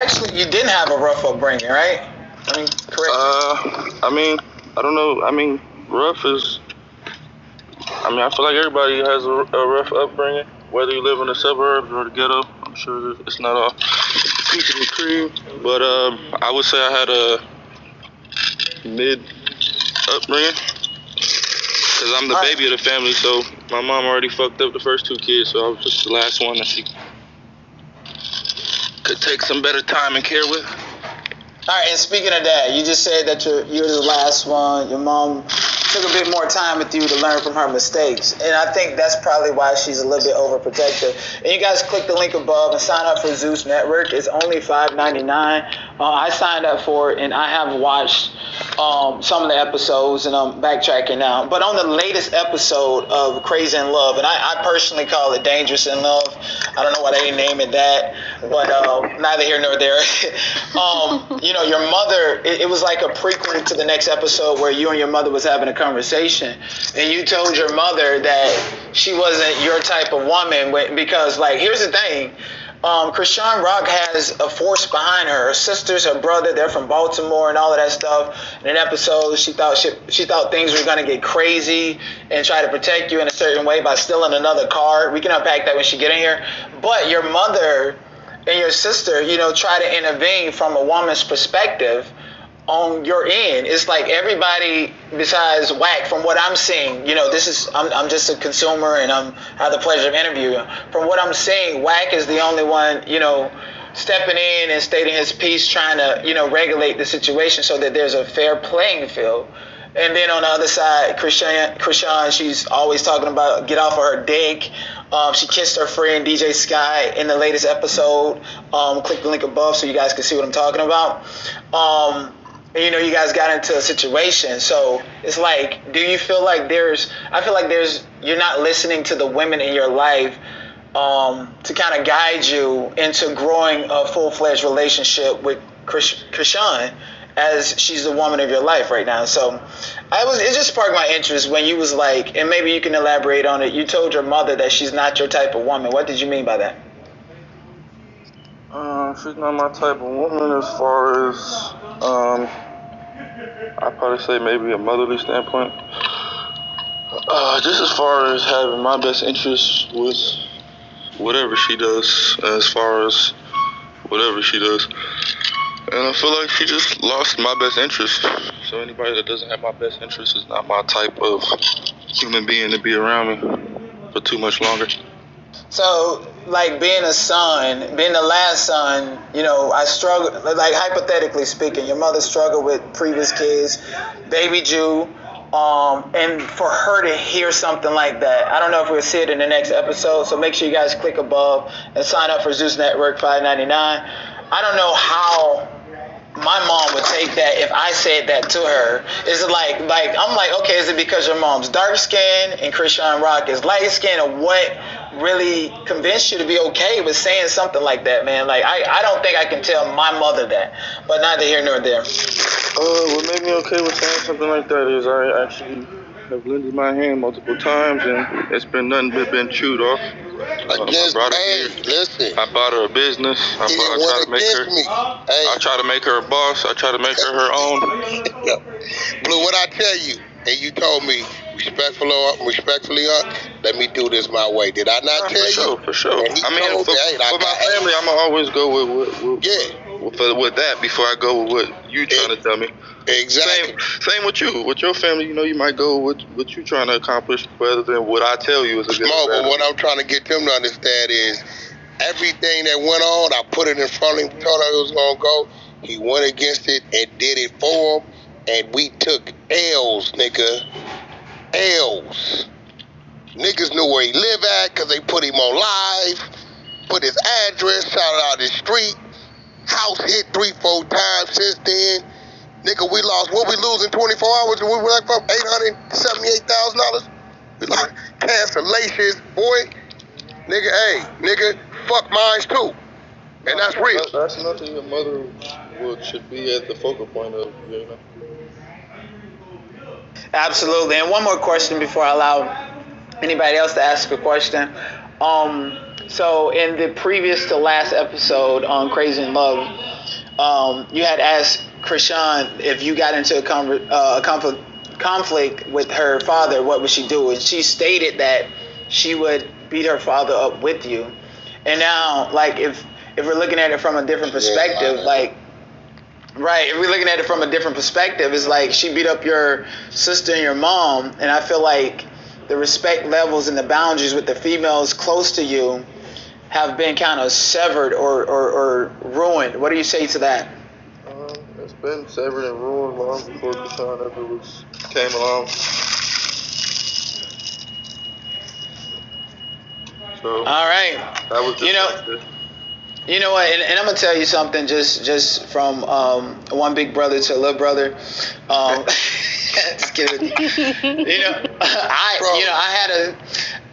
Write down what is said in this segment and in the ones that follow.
Actually, you didn't have a rough upbringing, right? I mean, correct. I mean, I don't know. I mean, rough is. I mean, I feel like everybody has a rough upbringing, whether you live in the suburbs or the ghetto. I'm sure it's not all peaches and cream, but I would say I had a mid upbringing because I'm the baby of the family. So my mom already fucked up the first two kids, so I was just the last one that she could take some better time and care with. All right, and speaking of that, you just said that you're the last one. Your mom took a bit more time with you to learn from her mistakes, and I think that's probably why she's a little bit overprotective. And you guys click the link above and sign up for Zeus Network. It's only $5.99. I signed up for it, and I have watched some of the episodes, and I'm backtracking now. But on the latest episode of Crazy in Love, and I personally call it Dangerous in Love. I don't know why they didn't name it that, but neither here nor there. You know, your mother, it was like a prequel to the next episode where you and your mother was having a conversation, and you told your mother that she wasn't your type of woman because, like, here's the thing. Chrisean Rock has a force behind her. Her sisters, her brother, they're from Baltimore and all of that stuff. In an episode, she thought things were going to get crazy and try to protect you in a certain way by stealing another car. We can unpack that when she get in here. But your mother and your sister, you know, try to intervene from a woman's perspective on your end. It's like everybody besides Wack, from what I'm seeing, you know, I'm just a consumer and I have the pleasure of interviewing. From what I'm seeing, Wack is the only one, you know, stepping in and stating his piece, trying to, you know, regulate the situation so that there's a fair playing field. And then on the other side, Chrisean, she's always talking about get off of her dick. She kissed her friend DJ Sky in the latest episode. Click the link above so you guys can see what I'm talking about. And, you know, you guys got into a situation. So it's like, do you feel like you're not listening to the women in your life to kind of guide you into growing a full-fledged relationship with Chrisean, as she's the woman of your life right now. So it just sparked my interest when you was like, and maybe you can elaborate on it. You told your mother that she's not your type of woman. What did you mean by that? She's not my type of woman as far as, I'd probably say maybe a motherly standpoint. Just as far as having my best interests with whatever she does, as far as whatever she does. And I feel like she just lost my best interest. So anybody that doesn't have my best interest is not my type of human being to be around me for too much longer. So, like, being a son, being the last son, you know, I struggle, like, hypothetically speaking, your mother struggled with previous kids, baby Jew, and for her to hear something like that, I don't know if we'll see it in the next episode, so make sure you guys click above and sign up for Zeus Network, $5.99. I don't know how my mom would take that if I said that to her. Is it like I'm like, okay, is it because your mom's dark skinned and Chrisean Rock is light skinned, or what really convinced you to be okay with saying something like that, man? Like, I don't think I can tell my mother that, but neither here nor there. What made me okay with saying something like that is I actually have lended my hand multiple times and it's been nothing but been chewed off. Listen. I bought her a business. I try to make her a boss. I try to make her her own. Blue, what I tell you, and you told me respectfully, let me do this my way. Did I not tell you? For sure. I mean, for my family, I'm gonna always go with that before I go with what you trying to tell me. Exactly. Same with you. With your family, you know, you might go with what you trying to accomplish rather than what I tell you is a good thing. But what I'm trying to get them to understand is everything that went on, I put it in front of him, told him it was going to go. He went against it and did it for him. And we took L's, nigga. L's. Niggas knew where he lived at because they put him on live, put his address, shouted out his street. House hit 3-4 times since then. Nigga, we lost, what we lose in 24 hours? We were like from $878,000. We lost cancellations, boy. Nigga, fuck mines too. And that's real. That's nothing your mother should be at the focal point of, you know. Absolutely. And one more question before I allow anybody else to ask a question. So in the previous to last episode on Crazy in Love, you had asked Chrisean if you got into a conflict with her father, what would she do? And she stated that she would beat her father up with you. And now, like, if we're looking at it from a different perspective, like, right, if we're looking at it from a different perspective, it's like she beat up your sister and your mom, and I feel like the respect levels and the boundaries with the females close to you have been kind of severed or ruined. What do you say to that? It's been severed and ruined long before Chrisean ever came along. So, all right, that was just you know what, and I'm gonna tell you something, just from one big brother to a little brother. Just kidding.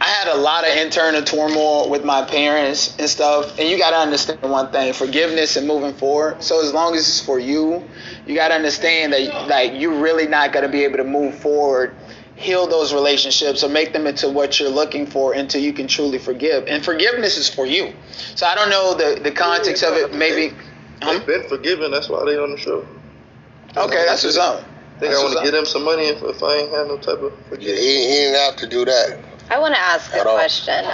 I had a lot of internal turmoil with my parents and stuff, and you gotta understand one thing: forgiveness and moving forward. So as long as it's for you, you gotta understand that like you're really not gonna be able to move forward, heal those relationships, or make them into what you're looking for until you can truly forgive. And forgiveness is for you. So I don't know the context of it. Maybe they've been forgiven. That's why they on the show. Okay, that's what's up. I think I want to get him some money if I ain't had no type of forgiveness. He didn't have to do that. I want to ask a question.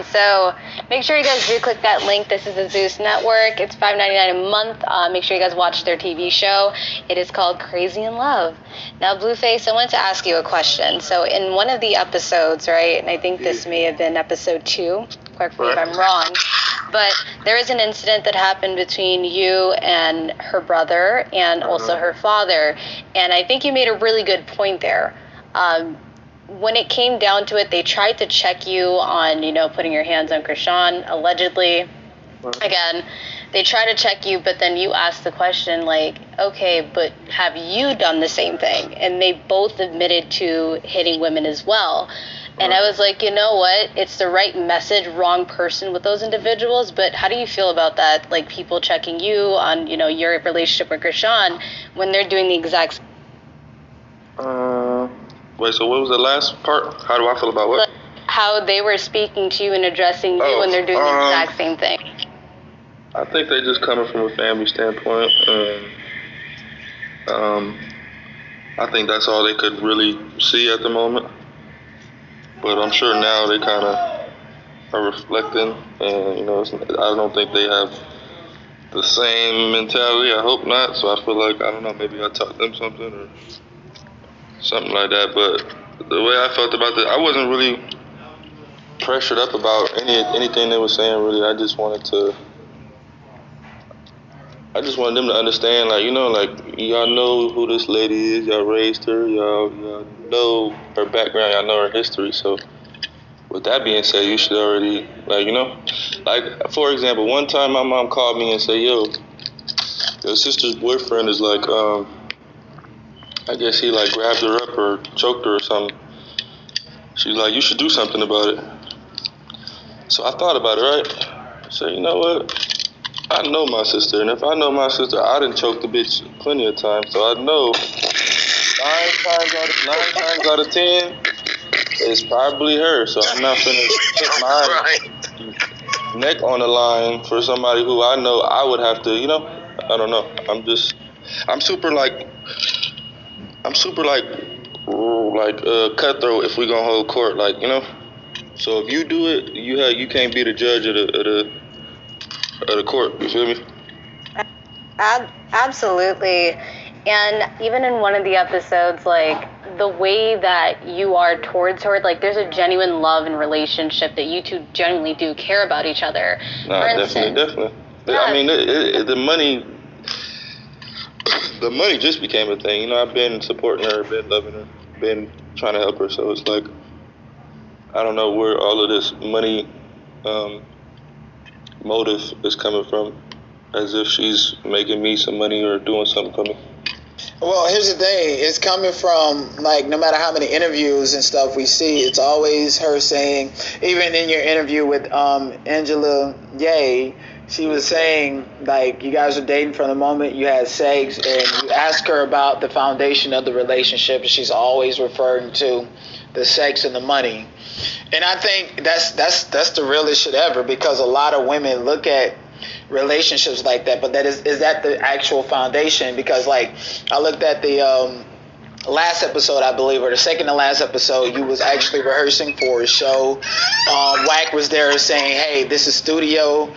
So make sure you guys do click that link. This is the Zeus Network. It's $5.99 a month. Make sure you guys watch their TV show. It is called Crazy in Love. Now, Blueface, I wanted to ask you a question. So in one of the episodes, right, and I think this may have been episode 2, correct me if I'm wrong, but there is an incident that happened between you and her brother and also her father. And I think you made a really good point there. When it came down to it, they tried to check you on, putting your hands on Chrisean, allegedly. Again, they tried to check you, but then you asked the question, like, okay, but have you done the same thing? And they both admitted to hitting women as well. And I was like, you know what? It's the right message, wrong person with those individuals. But how do you feel about that? Like people checking you on, your relationship with Chrisean when they're doing the exact. Wait, so what was the last part? How do I feel about what? How they were speaking to you and addressing you when they're doing the exact same thing. I think they just coming from a family standpoint. I think that's all they could really see at the moment. But I'm sure now they kind of are reflecting, and I don't think they have the same mentality. I hope not. So I feel like, I don't know, maybe I taught them something or something like that. But the way I felt about that, I wasn't really pressured up about anything they were saying. Really, I just wanted them to understand, like, y'all know who this lady is, y'all raised her, y'all know her background, y'all know her history. So with that being said, you should already, like, for example, one time my mom called me and said, yo, your sister's boyfriend is like, I guess he like grabbed her up or choked her or something. She's like, you should do something about it. So I thought about it, right? I said, you know what? I know my sister, and if I know my sister, I done choked the bitch plenty of times, so I know 9 times out of 10, it's probably her. So I'm not finna put my neck on the line for somebody who I know I would have to, I don't know. I'm super cutthroat if we gonna hold court, So if you do it, you can't be the judge of the court, you feel me? Absolutely. And even in one of the episodes, like, the way that you are towards her, like, there's a genuine love and relationship that you two genuinely do care about each other. Nah, for instance, definitely. Yeah. I mean, the money just became a thing. I've been supporting her, been loving her, been trying to help her. So it's like, I don't know where all of this money motive is coming from, as if she's making me some money or doing something for me. Well, here's the thing. It's coming from, like, no matter how many interviews and stuff we see, it's always her saying, even in your interview with Angela Ye, she was saying, like, you guys were dating from the moment you had sex, and you ask her about the foundation of the relationship, and she's always referring to the sex and the money. And I think that's the realest shit ever, because a lot of women look at relationships like that, but that is that the actual foundation? Because like I looked at the last episode, I believe, or the second to last episode, you was actually rehearsing for a show. Wack was there saying, hey, this is studio.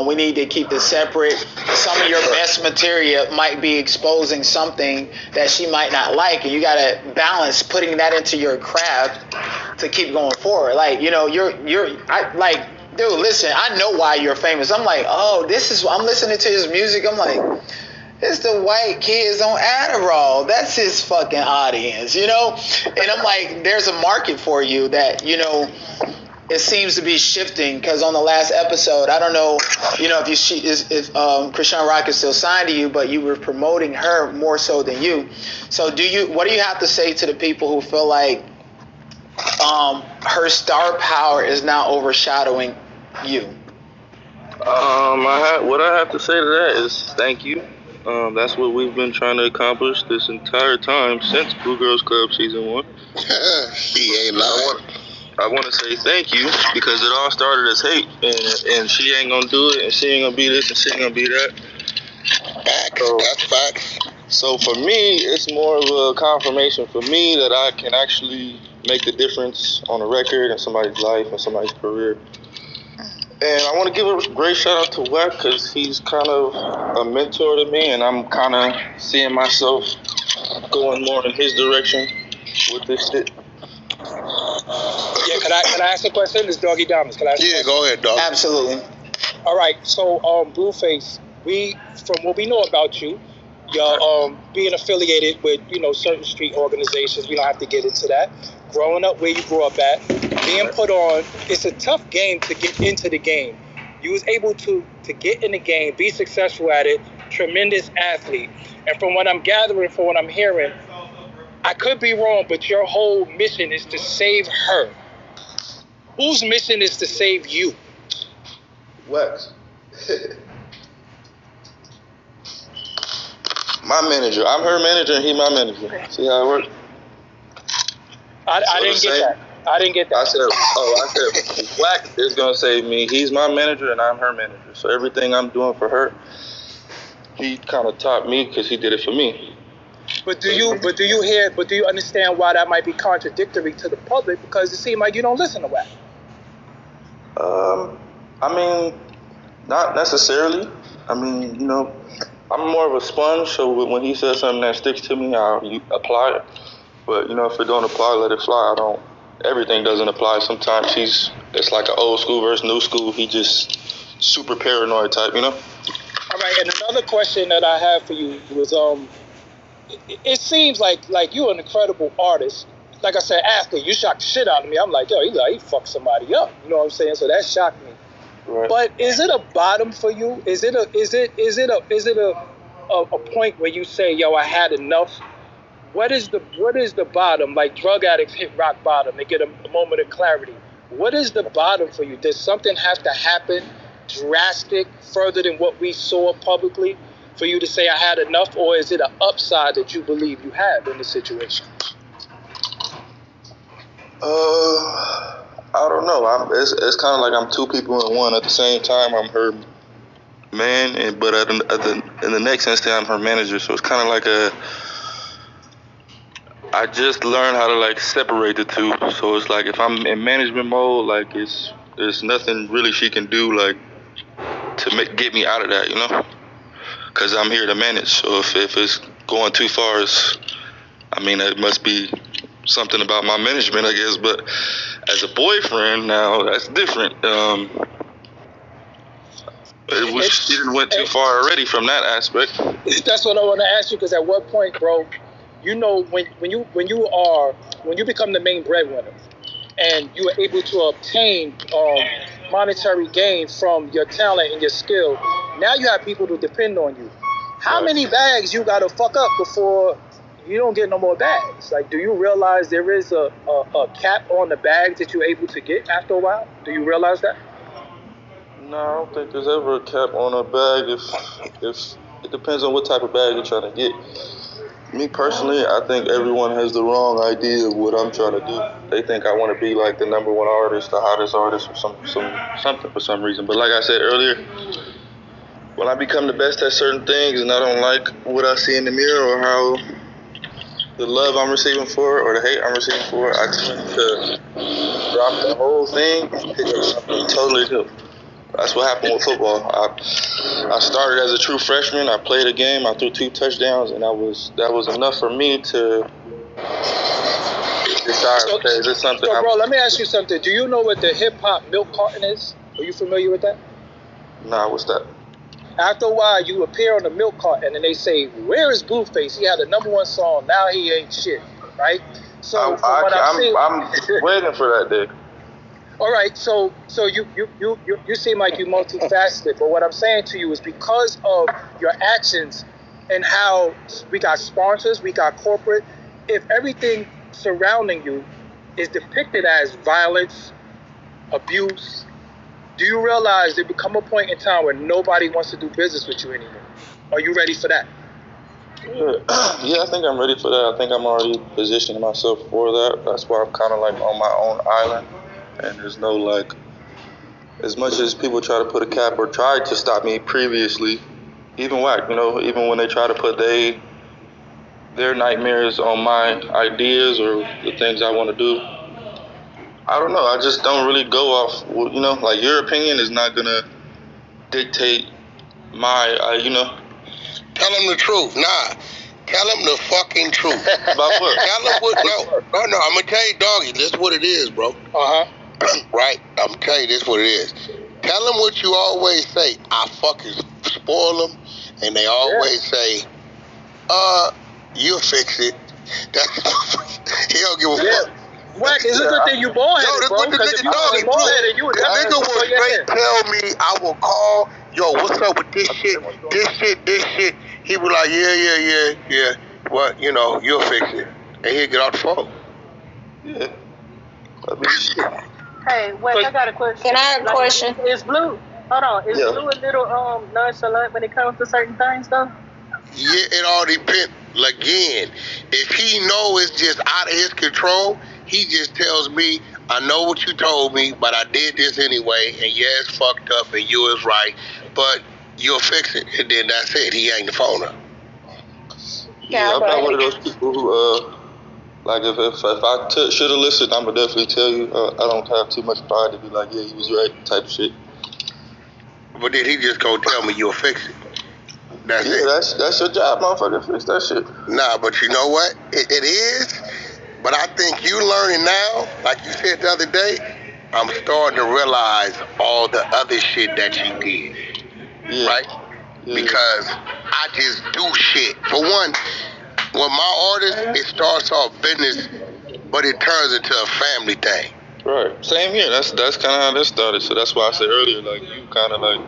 We need to keep this separate. Some of your best material might be exposing something that she might not like, and you gotta balance putting that into your craft to keep going forward. Like, you know, dude, listen, I know why you're famous. I'm like, oh, I'm listening to his music. I'm like, it's the white kids on Adderall. That's his fucking audience, you know? And I'm like, there's a market for you that, you know, it seems to be shifting, because on the last episode, I don't know, you know, if Chrisean Rock is still signed to you, but you were promoting her more so than you. So what do you have to say to the people who feel like her star power is now overshadowing you? What I have to say to that is thank you. That's what we've been trying to accomplish this entire time since Blue Girls Club season 1. She ain't lying. I want to say thank you, because it all started as hate, and she ain't gonna do it, and she ain't gonna be this, and she ain't gonna be that. That's facts. So for me, it's more of a confirmation for me that I can actually make the difference on a record in somebody's life and somebody's career. And I want to give a great shout out to Wack, because he's kind of a mentor to me, and I'm kind of seeing myself going more in his direction with this shit. Yeah, can I ask a question? This is Doggy Diamonds. Can I ask Go ahead, dog. Absolutely. All right, so Blueface, from what we know about you, you're being affiliated with, you know, certain street organizations. We don't have to get into that. Growing up where you grew up at, being put on, it's a tough game to get into the game. You was able to get in the game, be successful at it, tremendous athlete. And from what I'm gathering, from what I'm hearing, I could be wrong, but your whole mission is to save her. Whose mission is to save you? Wax. My manager. I'm her manager and he my manager. See how it works? I didn't get that. I said, Wack is gonna save me. He's my manager and I'm her manager. So everything I'm doing for her, he kind of taught me because he did it for me. But do you understand why that might be contradictory to the public? Because it seems like you don't listen to Wack. I mean, not necessarily. I mean, you know, I'm more of a sponge, so when he says something that sticks to me, I'll apply it. But, you know, if it don't apply, let it fly. Everything doesn't apply. Sometimes it's like an old school versus new school. He just super paranoid type, you know? All right, and another question that I have for you was, it seems like you're an incredible artist. Like I said, athlete, you shocked the shit out of me. I'm like, yo, he fucked somebody up. You know what I'm saying? So that shocked me. Right. But is it a bottom for you? Is it a point where you say, yo, I had enough? What is the bottom? Like drug addicts hit rock bottom, they get a moment of clarity. What is the bottom for you? Does something have to happen drastic, further than what we saw publicly, for you to say I had enough, or is it an upside that you believe you have in the situation? I don't know. It's kind of like I'm two people in one. At the same time, I'm her man, but in the next instant, I'm her manager. So it's kind of like I just learned how to like separate the two. So it's like if I'm in management mode, like there's nothing really she can do like to get me out of that, you know? Because I'm here to manage. So if it's going too far, it must be something about my management, I guess. But as a boyfriend now, that's different. She didn't went too far already from that aspect. That's what I want to ask you, because at what point, bro, you know, when you become the main breadwinner and you are able to obtain monetary gain from your talent and your skill, now you have people to depend on you. How many bags you gotta fuck up before you don't get no more bags? Like, do you realize there is a cap on the bags that you're able to get after a while? Do you realize that? No, I don't think there's ever a cap on a bag. If it depends on what type of bag you're trying to get. Me personally, I think everyone has the wrong idea of what I'm trying to do. They think I want to be like the number one artist, the hottest artist, or something for some reason. But like I said earlier, when I become the best at certain things and I don't like what I see in the mirror or how the love I'm receiving for it or the hate I'm receiving for it, I tend to drop the whole thing and pick up something totally new. That's what happened with football. I started as a true freshman. I played a game. I threw 2 touchdowns, and that was enough for me to decide. Okay, is this something? So, bro, let me ask you something. Do you know what the hip hop milk carton is? Are you familiar with that? Nah, what's that? After a while, you appear on the milk carton, and they say, "Where is Blueface? He had the #1 song. Now he ain't shit." Right? So, I'm waiting for that day. All right, so you seem like you're multifaceted, but what I'm saying to you is because of your actions and how we got sponsors, we got corporate, if everything surrounding you is depicted as violence, abuse, do you realize there become a point in time where nobody wants to do business with you anymore? Are you ready for that? Yeah, I think I'm ready for that. I think I'm already positioning myself for that. That's why I'm kind of like on my own island. And there's no like, as much as people try to put a cap or try to stop me previously, even Wack, even when they try to put their nightmares on my ideas or the things I want to do, I don't know. I just don't really go off, like your opinion is not going to dictate my, Tell them the truth. Nah. Tell them the fucking truth. About what? Tell them what, no, I'm going to tell you, doggy, this is what it is, bro. Uh-huh. Right? I'm gonna tell you this what it is. Tell them what you always say. I fucking spoil them, and they always say, you'll fix it. He don't give a fuck. Wack, it's a good thing you born-headed, bro. Because if you wasn't born-headed, you would the nigga will straight tell me, I will call, yo, what's up with this shit? He be like, yeah. Well, you'll fix it. And he'll get off the phone. Yeah. Hey, wait, I got a question. Can I have a question? Is Blue, hold on, is Blue a little nonchalant when it comes to certain things, though? Yeah, it all depends. Again, if he know it's just out of his control, he just tells me, I know what you told me, but I did this anyway, and yeah, it's fucked up, and you was right, but you'll fix it, and then that's it. He ain't the phone up. Yeah, I'm not one of those people who, like, if I should have listened, I'm going to definitely tell you. I don't have too much pride to be like, yeah, he was right, type shit. But then he just go tell me you'll fix it. That's it. That's your job, motherfucker. Fix that shit. Nah, but you know what? It is. But I think you learning now, like you said the other day, I'm starting to realize all the other shit that you did. Yeah. Right? Yeah. Because I just do shit. For one, with my artists, it starts off business, but it turns into a family thing. Right. Same here. That's kind of how this started. So that's why I said earlier, like, you kind of like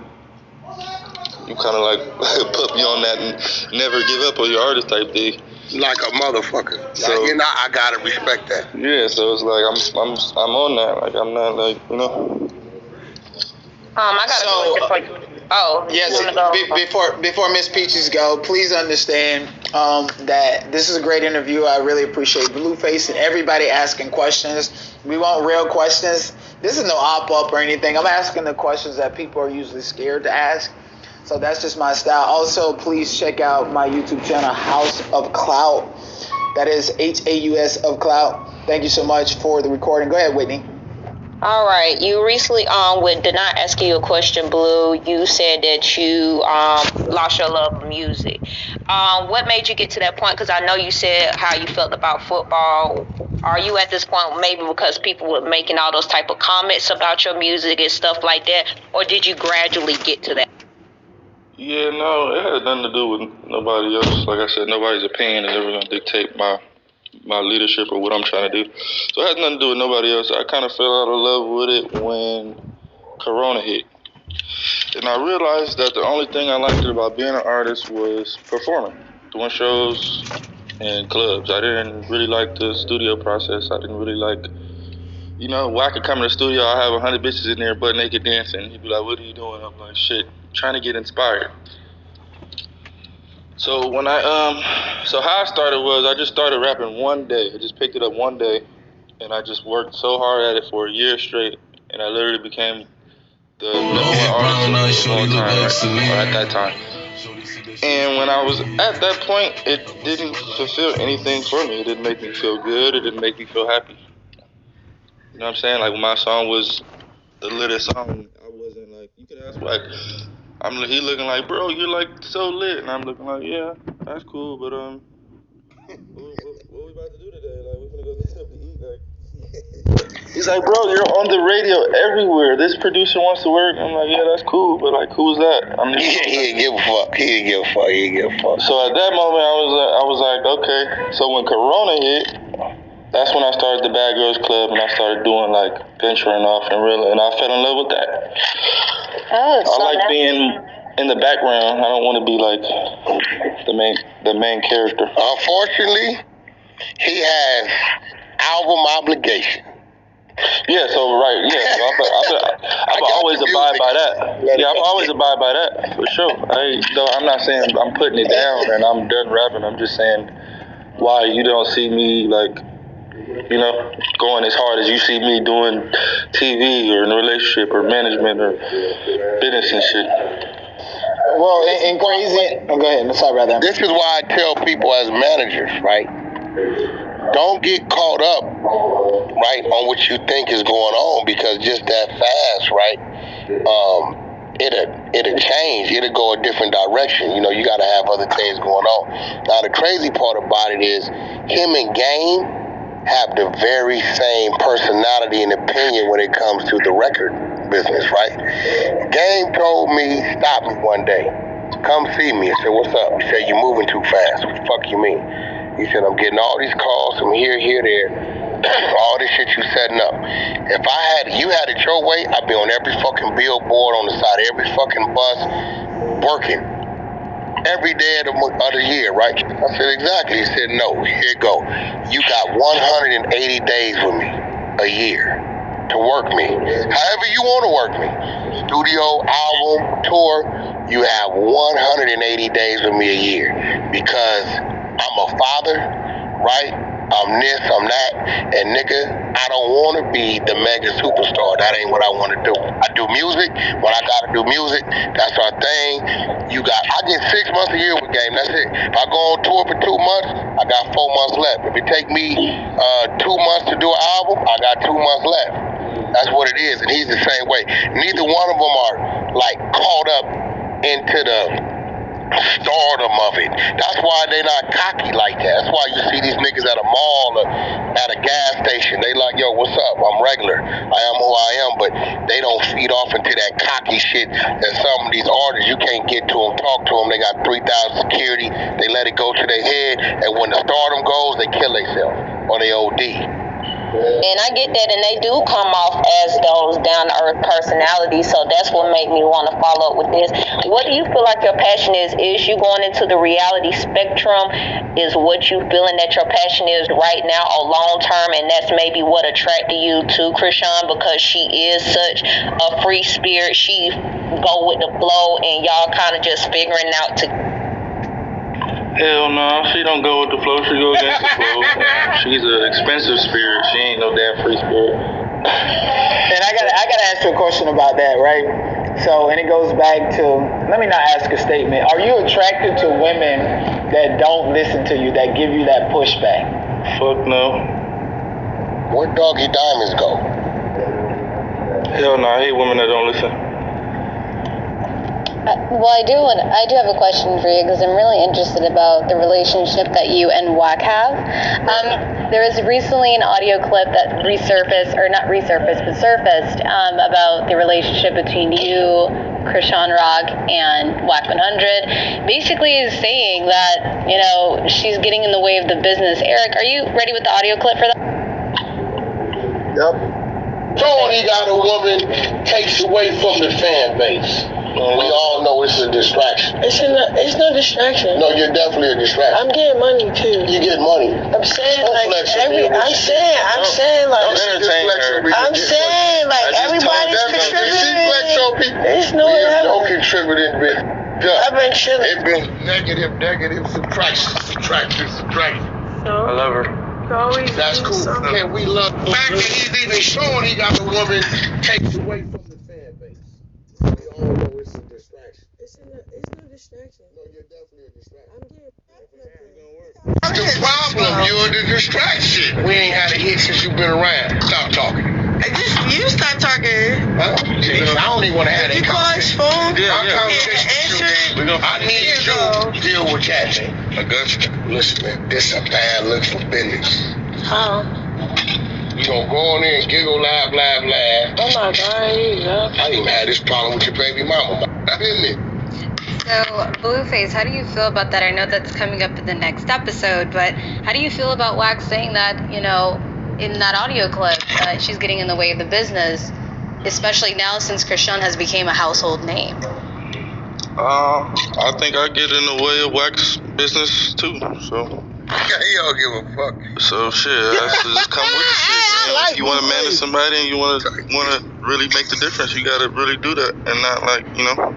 put me on that and never give up on your artist type thing. Like a motherfucker. So, I gotta respect that. Yeah. So it's like I'm on that. Like I'm not like I got a yes. Before Miss Peaches go, please understand that this is a great interview. I really appreciate Blueface and everybody asking questions. We want real questions. This is no op-up or anything. I'm asking the questions that people are usually scared to ask. So that's just my style. Also, please check out my YouTube channel, House of Clout. That is HAUS of Clout. Thank you so much for the recording. Go ahead, Whitney. All right. You recently did not ask you a question, Blue. You said that you lost your love of music. What made you get to that point? Because I know you said how you felt about football. Are you at this point maybe because people were making all those type of comments about your music and stuff like that? Or did you gradually get to that? Yeah, no, it has nothing to do with nobody else. Like I said, nobody's opinion is ever going to dictate my leadership or what I'm trying to do. So it has nothing to do with nobody else. I kind of fell out of love with it when Corona hit. And I realized that the only thing I liked about being an artist was performing, doing shows and clubs. I didn't really like the studio process. I didn't really like, Wack could come in the studio, I have 100 bitches in there butt naked dancing. He'd be like, what are you doing? I'm like, shit, trying to get inspired. So when so how I started was I just started rapping one day. I just picked it up one day, and I just worked so hard at it for a year straight, and I literally became the number one artist of all time, right? Or at that time. And when I was at that point, it didn't fulfill anything for me. It didn't make me feel good. It didn't make me feel happy. You know what I'm saying? Like when my song was the littest song, I wasn't like, you could ask Wack. He looking like, bro, you're like so lit, and I'm looking like, yeah, that's cool, but what we about to do today? Like we finna go get something to eat, like. He's like, bro, you're on the radio everywhere. This producer wants to work. I'm like, yeah, that's cool, but like, who's that? He didn't give a fuck. He didn't give a fuck. So at that moment, I was like, okay. So when Corona hit, that's when I started the Bad Girls Club, and I started doing like venturing off and I fell in love with that. Oh, I like being in the background. I don't want to be like the main character. Unfortunately, he has album obligation. Yeah, so right, yeah. So I'm always abide by that. Yeah, I'm always abide by that for sure. I'm not saying I'm putting it down and I'm done rapping. I'm just saying why you don't see me like, you know, going as hard as you see me doing TV or in a relationship or management or business and shit. Well, in crazy. Oh, go ahead. Sorry about that. This is why I tell people as managers, right? Don't get caught up, right, on what you think is going on, because just that fast, right, it'll change. It'll go a different direction. You know, you got to have other things going on. Now, the crazy part about it is him and Game have the very same personality and opinion when it comes to the record business, right? Game told me, stop me one day. Come see me. I said, what's up? He said, you're moving too fast. What the fuck you mean? He said, I'm getting all these calls from here, there, all this shit you setting up. If you had it your way, I'd be on every fucking billboard, on the side of every fucking bus, working every day of the year, right? I said, exactly. He said, no, here you go. You got 180 days with me a year to work me. However you want to work me. Studio, album, tour, you have 180 days with me a year, because I'm a father, right? I'm this, I'm that, and nigga, I don't want to be the mega superstar. That ain't what I want to do. I do music. When I gotta do music, that's our thing. I get 6 months a year with Game. That's it. If I go on tour for 2 months, I got 4 months left. If it take me 2 months to do an album, I got 2 months left. That's what it is, and he's the same way. Neither one of them are like caught up into the stardom of it. That's why they not cocky like that. That's why you see these niggas at a mall or at a gas station. They like, yo, what's up? I'm regular. I am who I am, but they don't feed off into that cocky shit that some of these artists, you can't get to them, talk to them. They got 3,000 security. They let it go to their head, and when the stardom goes, they kill themselves or they OD. And I get that, and they do come off as those down-to-earth personalities, so that's what made me want to follow up with this. What do you feel like your passion is? Is you going into the reality spectrum? Is what you feeling that your passion is right now or long-term, and that's maybe what attracted you to Chrisean, because she is such a free spirit, she go with the flow, and y'all kind of just figuring out to... Hell no, she don't go with the flow, she go against the flow. She's an expensive spirit, she ain't no damn free spirit. And I gotta ask you a question about that, right? So, and it goes back to, let me not ask a statement. Are you attracted to women that don't listen to you, that give you that pushback? Fuck no. Where Doggy Diamonds go? Hell no, I hate women that don't listen. Well, I do have a question for you, because I'm really interested about the relationship that you and Wack have. There was recently an audio clip that surfaced about the relationship between you, Chrisean Rock, and Wack 100. Basically, is saying that, you know, she's getting in the way of the business. Eric, are you ready with the audio clip for that? Yep. Tony got a woman takes away from the fan base. We all know it's a distraction. It's no distraction. No, you're definitely a distraction. I'm getting money too. You get money. I'm saying Don't like flex on me. I'm saying like Everybody's everybody's contributing. She flex on people. There's no no contributing bitch. I've been chilling. It's been negative, subtraction. I love her. That's cool. Can we love the fact that he's even showing he got a woman takes away from the fan base. We all know it's a distraction. It's no distraction. No, you're definitely a distraction. I'm getting That's the problem. You're the distraction. We ain't had a hit since you've been around. Stop talking. You start talking. Huh? I don't even want to have that conversation. Phone. I need you to deal with that, man. Augusta, listen, man. This is a bad look for business. How? You gonna go on there and giggle, laugh. Oh my God, yeah. I didn't even have this problem with your baby mama, isn't it? So, Blueface, how do you feel about that? I know that's coming up in the next episode, but how do you feel about Wack saying that, you know, in that audio clip, that she's getting in the way of the business, especially now since Chrisean has become a household name? I think I get in the way of Wack's business too, so. He don't give a fuck. So shit, that's just come with the shit, man. If you want to manage somebody and you want to really make the difference, you gotta really do that, and not like, you know.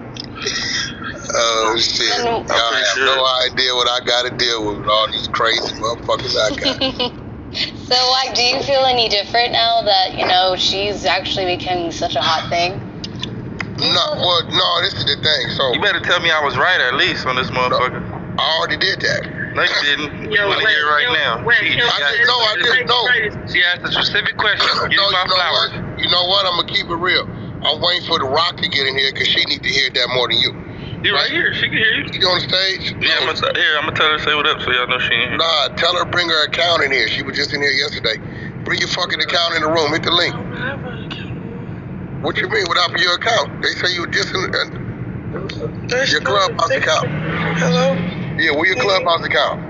Oh shit! Y'all have no idea what I gotta deal with all these crazy motherfuckers I got. So, like, do you feel any different now that, you know, she's actually becoming such a hot thing? No, this is the thing. So you better tell me I was right at least on this motherfucker. I already did that. No, you didn't. You want to hear right now. I didn't know. She asked a specific question. Give me my flowers. You know what? I'm gonna keep it real. I'm waiting for the Rock to get in here because she needs to hear that more than you. You right here. She can hear you. You on the stage? Yeah, I'm gonna tell her to say what up so y'all know she in here. Nah, tell her bring her account in here. She was just in here yesterday. Bring your fucking account in the room. Hit the link. What you mean without your account? They say you were just in your Clubhouse account. Hello? Yeah, where your Clubhouse account?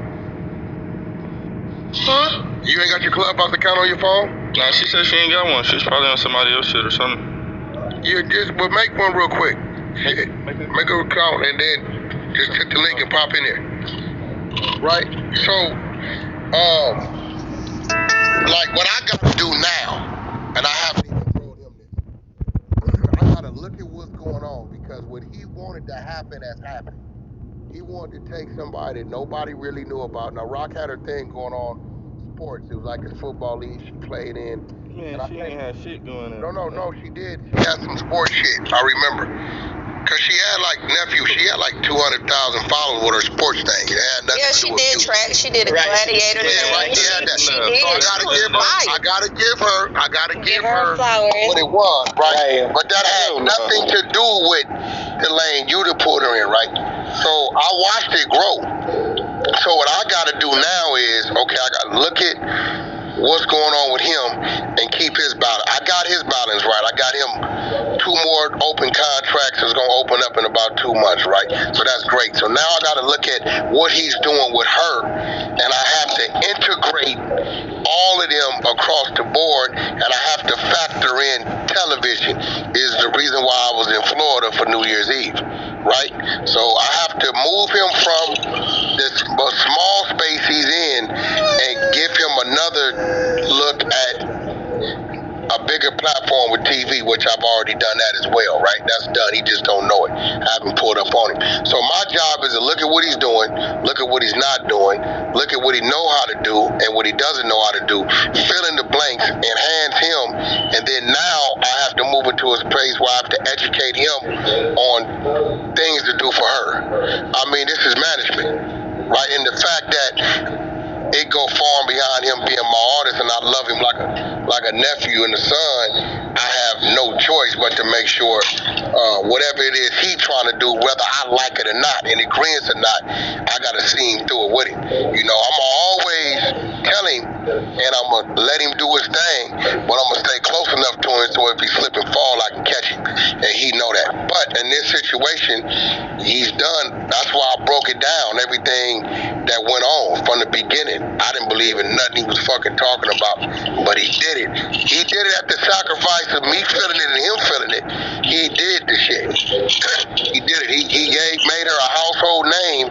Huh? You ain't got your Clubhouse account on your phone? Nah, she said she ain't got one. She's probably on somebody else's shit or something. Yeah, but make one real quick. Make an account and then just click the link and pop in there. Right? So, like what I gotta do now, and I haven't even told him this, I gotta look at what's going on because what he wanted to happen has happened. He wanted to take somebody that nobody really knew about. Now, Rock had her thing going on sports. It was like a football league she played in. Man, she ain't had shit going on. No, she did. She had some sports shit, I remember. Because she had like 200,000 followers with her sports thing. It had nothing to do with did track. She did a gladiator thing. Yeah, right. She had that. She So did. I gotta give her flowers. what it was, right? But that had nothing to do with the lane you to put her in, right? So I watched it grow. So what I gotta do now is, okay, I gotta look at what's going on with him and keep his balance. I got his balance right. I got him 2 more open contracts that's going to open up in about 2 months, right? So that's great. So now I got to look at what he's doing with her, and I have to integrate all of them across the board, and I have to factor in television is the reason why I was in Florida for New Year's Eve, right? So I have to move him from this small space he's in and give him another look at a bigger platform with TV, which I've already done that as well, right? That's done. He just don't know it. I haven't pulled up on him. So my job is to look at what he's doing, look at what he's not doing, look at what he know how to do and what he doesn't know how to do, fill in the blanks, enhance him, and then now I have to move into a space where I have to educate him on things to do for her. I mean, this is management, right? And the fact that it go far behind him being my artist, and I love him like a nephew and a son. I have no choice but to make sure whatever it is he trying to do, whether I like it or not, in agreement or not, I gotta see him through it with him. You know, I'm gonna always tell him, and I'm gonna let him do his thing, but I'm gonna stay close enough to him so if he slip and fall, I can catch him, and he know that. But in this situation, he's done. That's why I broke it down, everything that went on from the beginning. I didn't believe in nothing he was fucking talking about, but he did it. He did it at the sacrifice of me feeling it and him feeling it. He did the shit. He did it. He made her a household name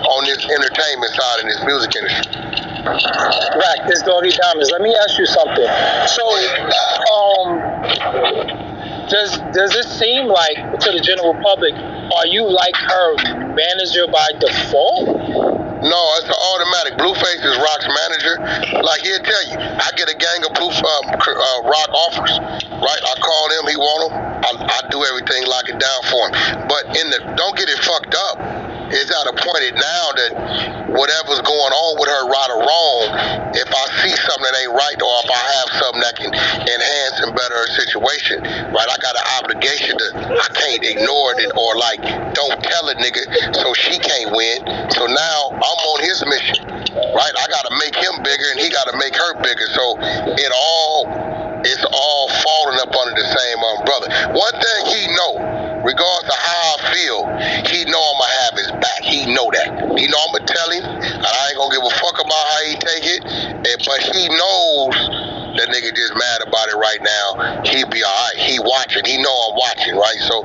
on this entertainment side in this music industry. Wack, this Doggy Diamonds. Let me ask you something. So, does it seem like to the general public, are you like her manager by default? No, it's an automatic. Blueface is Rock's manager. Like he'll tell you, I get a gang of Rock offers, right? I call him, he want them. I do everything, lock it down for him. But don't get it fucked up. It's at a point now that whatever's going on with her, right or wrong, if I see something that ain't right, or if I have something that can enhance and better her situation, right? I got an obligation I can't ignore it or like don't tell a nigga so she can't win. So now I'm on his mission, right? I gotta make him bigger and he gotta make her bigger. So it's all falling up under the same umbrella. One thing he know, regardless of how I feel, he know I'ma have his back. He know that. He know I'ma tell him, and I ain't gonna give a fuck about how he take it. But he knows that nigga just mad about it right now. He be alright. He watching. He know I'm watching, right? So,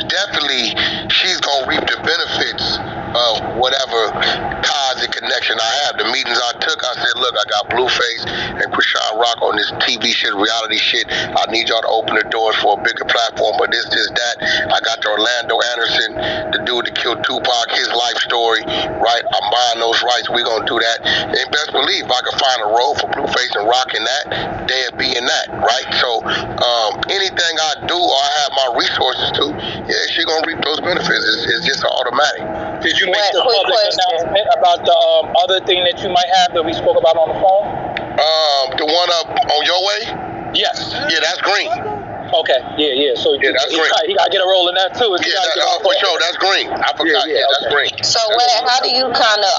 definitely, she's gonna reap the benefits of whatever ties and connection I have. The meetings I took, I said, look, I got Blueface and Chrisean Rock on this TV shit, reality shit. I need y'all to open the doors for a bigger platform, but this, that. I got the Orlando Anderson, the dude that killed Tupac, his life story, right? I'm buying those rights. We're going to do that. And best believe, if I can find a role for Blueface and Rock in that, they'll be in that, right? So anything I do or I have my resources to, yeah, she's going to reap those benefits. It's just an automatic. Did you make the public announcement about the other thing that you might have that we spoke about on the phone? The one up on your way? Yes. Yeah, that's green. Okay, yeah. So yeah, that's green. He got to get a roll in that too. Yeah, for sure. That's green. I forgot. Yeah, that's green. So, how do you kind of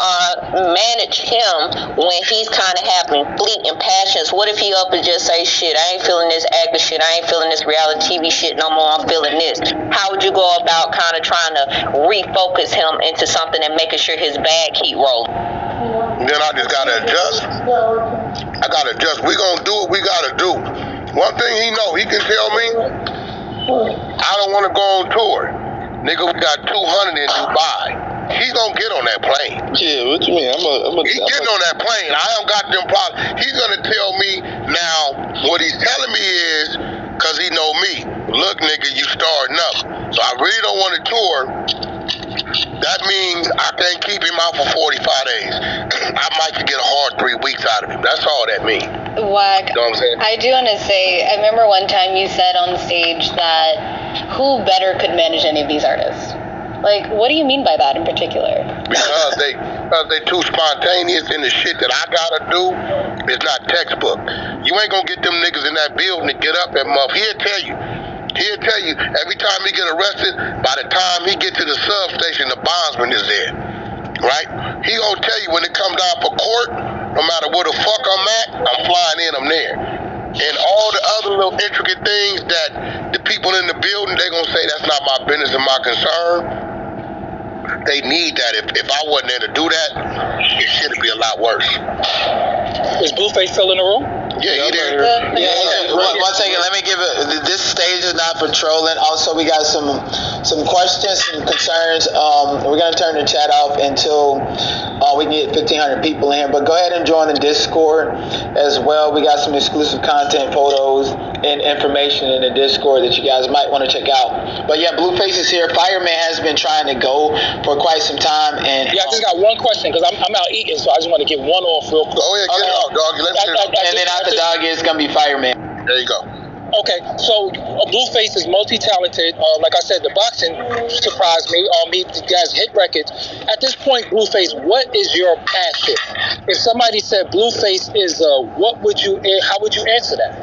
manage him when he's kind of having fleeting passions? What if he up and just say, shit, I ain't feeling this acting shit. I ain't feeling this reality TV shit no more. I'm feeling this. How would you go about kind of trying to refocus him into something and making sure his bag keep rolling? Then I just got to adjust. I got to adjust. We going to do what we got to do. One thing he know, he can tell me, I don't want to go on tour. Nigga, we got 200 in Dubai. He gonna get on that plane. Yeah, what you mean? He getting on that plane. I don't got them problems. He's gonna tell me now, what he's telling me is, cause he know me. Look, nigga, you starting up. So I really don't want to tour. That means I can't keep him out for 45 days. I might could get a hard 3 weeks out of him. That's all that means. Wack, you know what I'm saying? I do want to say, I remember one time you said on stage that who better could manage any of these artists? Like, what do you mean by that in particular? Because they too spontaneous, and the shit that I gotta do is not textbook. You ain't gonna get them niggas in that building to get up and muff. He'll tell you every time he get arrested, by the time he get to the substation, the bondsman is there, right? He gonna tell you when it comes down for court, no matter where the fuck I'm at, I'm flying in, I'm there. And all the other little intricate things that the people in the building, they gonna say that's not my business and my concern. They need that. If I wasn't there to do that, it should be a lot worse. Is Blueface still in the room? Yeah, he there. One second, let me give it. This stage is not for trolling. Also, we got some questions, some concerns. We're gonna turn the chat off until we can get 1,500 people in here. But go ahead and join the Discord as well. We got some exclusive content, photos, and information in the Discord that you guys might want to check out. But yeah, Blueface is here. Fireman has been trying to go for quite some time, and I just got one question because I'm out eating, so I just want to get one off real quick. Oh yeah, get it off, dog. And then after dog is gonna be Fireman. There you go. Okay, so Blueface is multi-talented. Like I said, the boxing surprised me. He has hit records. At this point, Blueface, what is your passion? If somebody said Blueface is what would you? How would you answer that?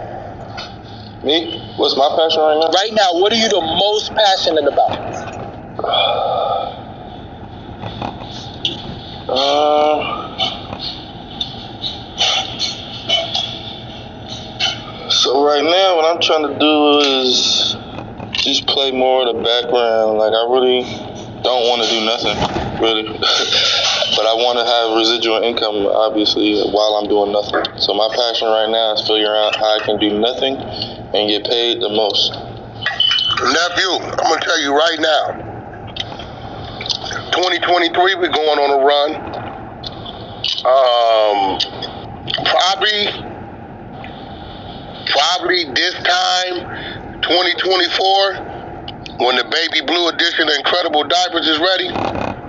Me? What's my passion right now? Right now, what are you the most passionate about? So right now, what I'm trying to do is just play more of the background. Like, I really don't want to do nothing, really. But I want to have residual income, obviously, while I'm doing nothing. So my passion right now is figuring out how I can do nothing and get paid the most. Nephew, I'm going to tell you right now, 2023, we're going on a run. Probably this time, 2024, when the baby blue edition of Incredible Diapers is ready,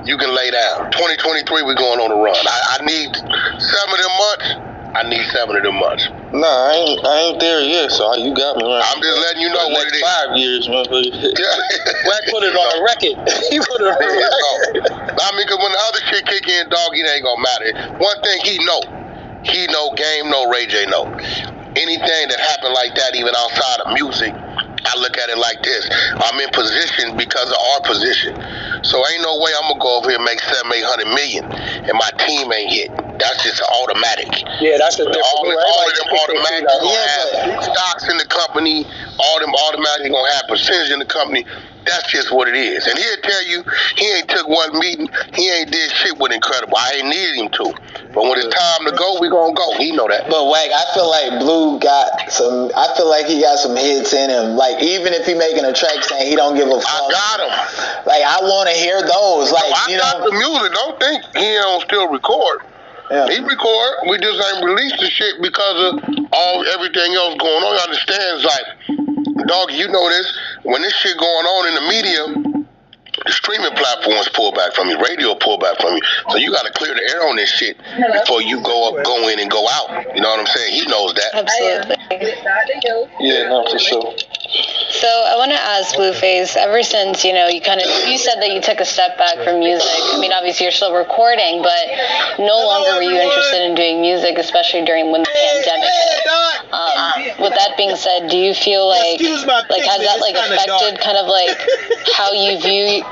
you can lay down. 2023, we're going on a run. I need 7 of them months. I need 7 of them months. Nah, I ain't there yet, so you got me right. I'm just letting you know what it is. 5 years, motherfucker. Wack put it on a record. He put it on a record. I mean, because when the other shit kick in, dog, it ain't gonna matter. One thing he know game, know Ray J know. Anything that happened like that, even outside of music, I look at it like this. I'm in position because of our position. So ain't no way I'm gonna go over here and make 700-800 million and my team ain't hit. That's just automatic. Yeah, that's the difference. All of them automatically gonna have stocks in the company. All them automatically gonna have percentage in the company. That's just what it is. And he'll tell you he ain't took one meeting. He ain't did shit with Incredible. I ain't needed him to. But when it's time to go, we gonna go. He know that. But Wack, I feel like Blue got some. I feel like he got some hits in him. Like even if he making a track saying he don't give a fuck. I got him. Like I want to hear those. Like I got the music. Don't think he don't still record. Yeah. He record. We just ain't released the shit because of everything else going on. You understand? It's like, dog, you know this. When this shit going on in the media, the streaming platforms pull back from you, radio pull back from you. So you got to clear the air on this shit before you go in and go out. You know what I'm saying? He knows that. Absolutely. Yeah, no, for sure. So I want to ask Blueface, ever since, you said that you took a step back from music. I mean, obviously you're still recording, but no longer were you interested in doing music, especially during when the pandemic hit. With that being said, do you feel like has that affected kind of like how you view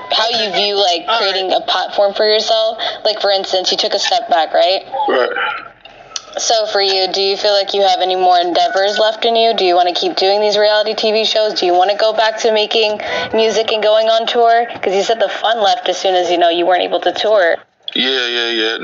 like creating a platform for yourself? Like for instance, you took a step back, right? Right. So for you, do you feel like you have any more endeavors left in you? Do you want to keep doing these reality TV shows? Do you want to go back to making music and going on tour? Because you said the fun left as soon as you weren't able to tour. Yeah.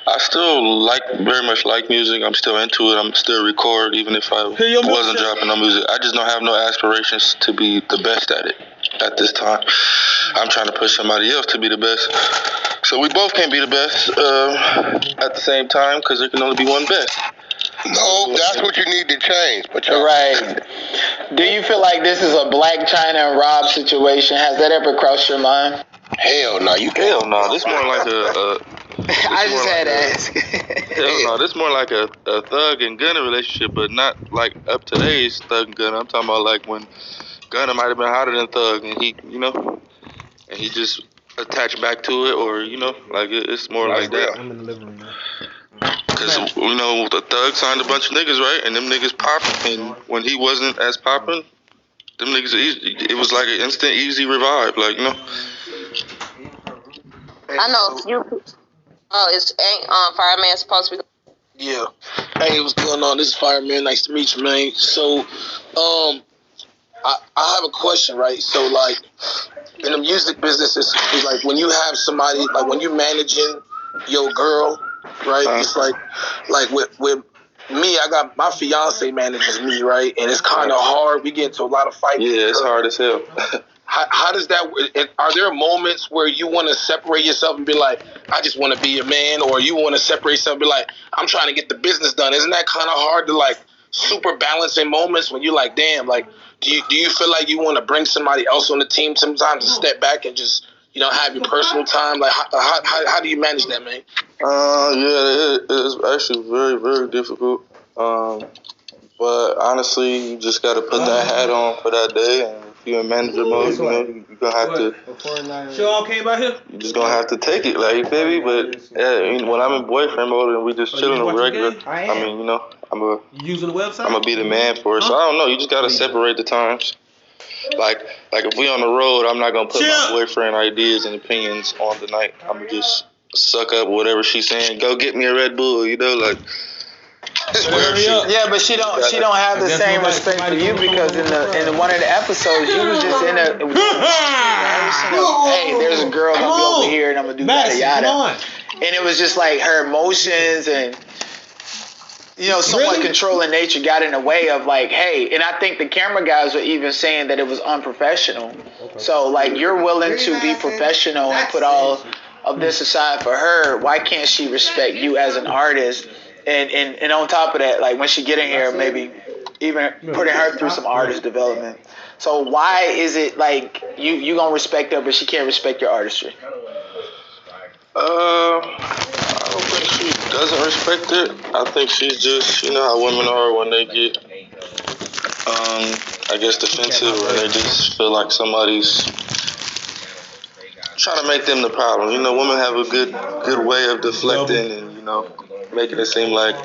I still very much like music. I'm still into it. I'm still record, even if I wasn't dropping no music. I just don't have no aspirations to be the best at it at this time. I'm trying to push somebody else to be the best. So we both can't be the best at the same time because there can only be one best. No, that's what you need to change. But right. Do you feel like this is a Black China and Rob situation? Has that ever crossed your mind? Hell no, Hell no. This more like I just had to ask. Hell no, this more like a thug and gunner relationship, but not like up to today's thug and gunner. I'm talking about like when Gunner might have been hotter than Thug, and he just attached back to it, or like it's more like that. I'm in the living room now. Because the Thug signed a bunch of niggas, right? And them niggas popping, and when he wasn't as popping, them niggas, it was like an instant, easy revive, like I know you. Oh, ain't Fireman supposed to be? Yeah. Hey, what's going on? This is Fireman. Nice to meet you, man. So, I have a question, right? So, like, in the music business, it's like when you have somebody, like when you're managing your girl, right? It's like with me, I got my fiance manages me, right? And it's kind of hard. We get into a lot of fights. Yeah, it's hard as hell. How does that? Are there moments where you want to separate yourself and be like, I just want to be a man, or you want to separate yourself and be like, I'm trying to get the business done? Isn't that kind of hard to like super balance in moments when you're like, damn, like, do you feel like you want to bring somebody else on the team sometimes and step back and just have your personal time? Like, how do you manage that, man? Yeah, it's actually very, very difficult. But honestly, you just got to put that hat on for that day, and if you're in manager mode, you're going to have to... She all came out here? You're just going to have to take it, like, you feel me? But when I'm in boyfriend mode and we just chilling regular, I'm using the website? I'm going to be the man for it. So I don't know, you just got to separate the times. Like if we on the road, I'm not going to put my boyfriend ideas and opinions on the night. I'm going to just suck up whatever she's saying. Go get me a Red Bull, like... Yeah, but she don't have the same respect for you because in one of the episodes you was just in hey, there's a girl gonna be over here and I'm gonna do yada yada, and it was just like her emotions and somewhat controlling nature got in the way of like, hey, and I think the camera guys were even saying that it was unprofessional. So like you're willing to be professional and put all of this aside for her. Why can't she respect you as an artist? And on top of that, like when she get in here, maybe even putting her through some artist development. So why is it like you gonna respect her, but she can't respect your artistry? I don't think she doesn't respect it. I think she's just, you know how women are when they get, I guess defensive, or they just feel like somebody's trying to make them the problem. You know, women have a good way of deflecting and, you know, making it seem like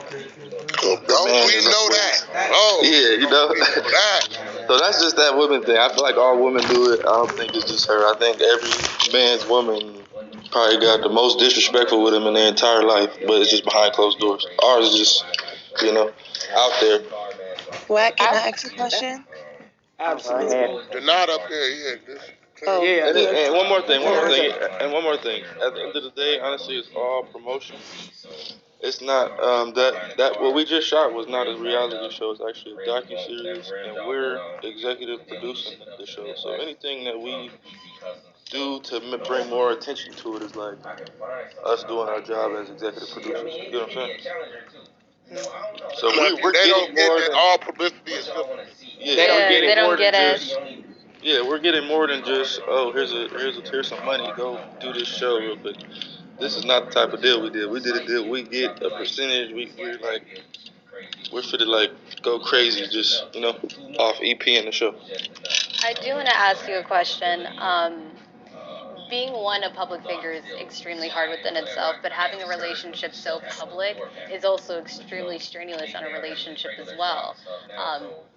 Don't we know that? Oh, yeah, you know. that. So that's just that woman thing. I feel like all women do it. I don't think it's just her. I think every man's woman probably got the most disrespectful with him in their entire life, but it's just behind closed doors. Ours is just, you know, out there. Wack, can I ask a question? Absolutely. They're not up there, yeah. Yeah. And one more thing. At the end of the day, honestly, it's all promotion. It's not that what we just shot was not a reality show. It's actually a docu-series, and we're executive producing the show. So anything that we do to bring more attention to it is like us doing our job as executive producers. You know what I'm saying? So we're they don't getting get more that than all publicity is good. they don't get it. We're getting more than just here's some money. Go do this show real quick. This is not the type of deal we did. We did a deal. We get a percentage. We're fit to like go crazy, just, you know, off EP in the show. I do want to ask you a question. Being a public figure is extremely hard within itself, but having a relationship so public is also extremely strenuous on a relationship as well.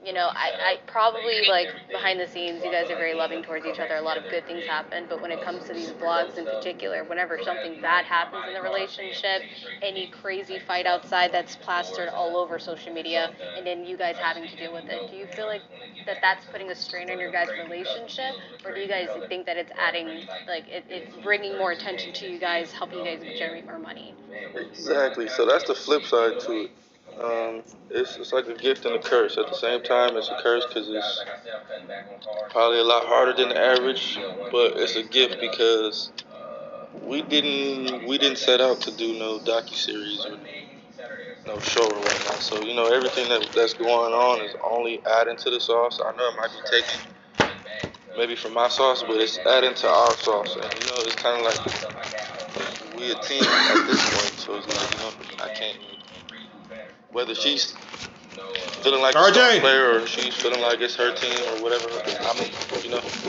You know, I probably, like, behind the scenes, you guys are very loving towards each other. A lot of good things happen, but when it comes to these vlogs in particular, whenever something bad happens in the relationship, any crazy fight outside that's plastered all over social media, and then you guys having to deal with it, do you feel like that's putting a strain on your guys' relationship, or do you guys think that it's adding, like, it's bringing more attention to you guys, helping you guys generate more money? Exactly. So that's the flip side to it. It's like a gift and a curse. At the same time, it's a curse because it's probably a lot harder than the average, but it's a gift because we didn't set out to do no docuseries or no show or whatnot. So, you know, everything that's going on is only adding to the sauce. I know it might be taken maybe from my sauce, but it's adding to our sauce. And, you know, it's kind of like we a team at this point. So it's like, you know, I can't, whether she's feeling like a star player or she's feeling like it's her team or whatever, I'm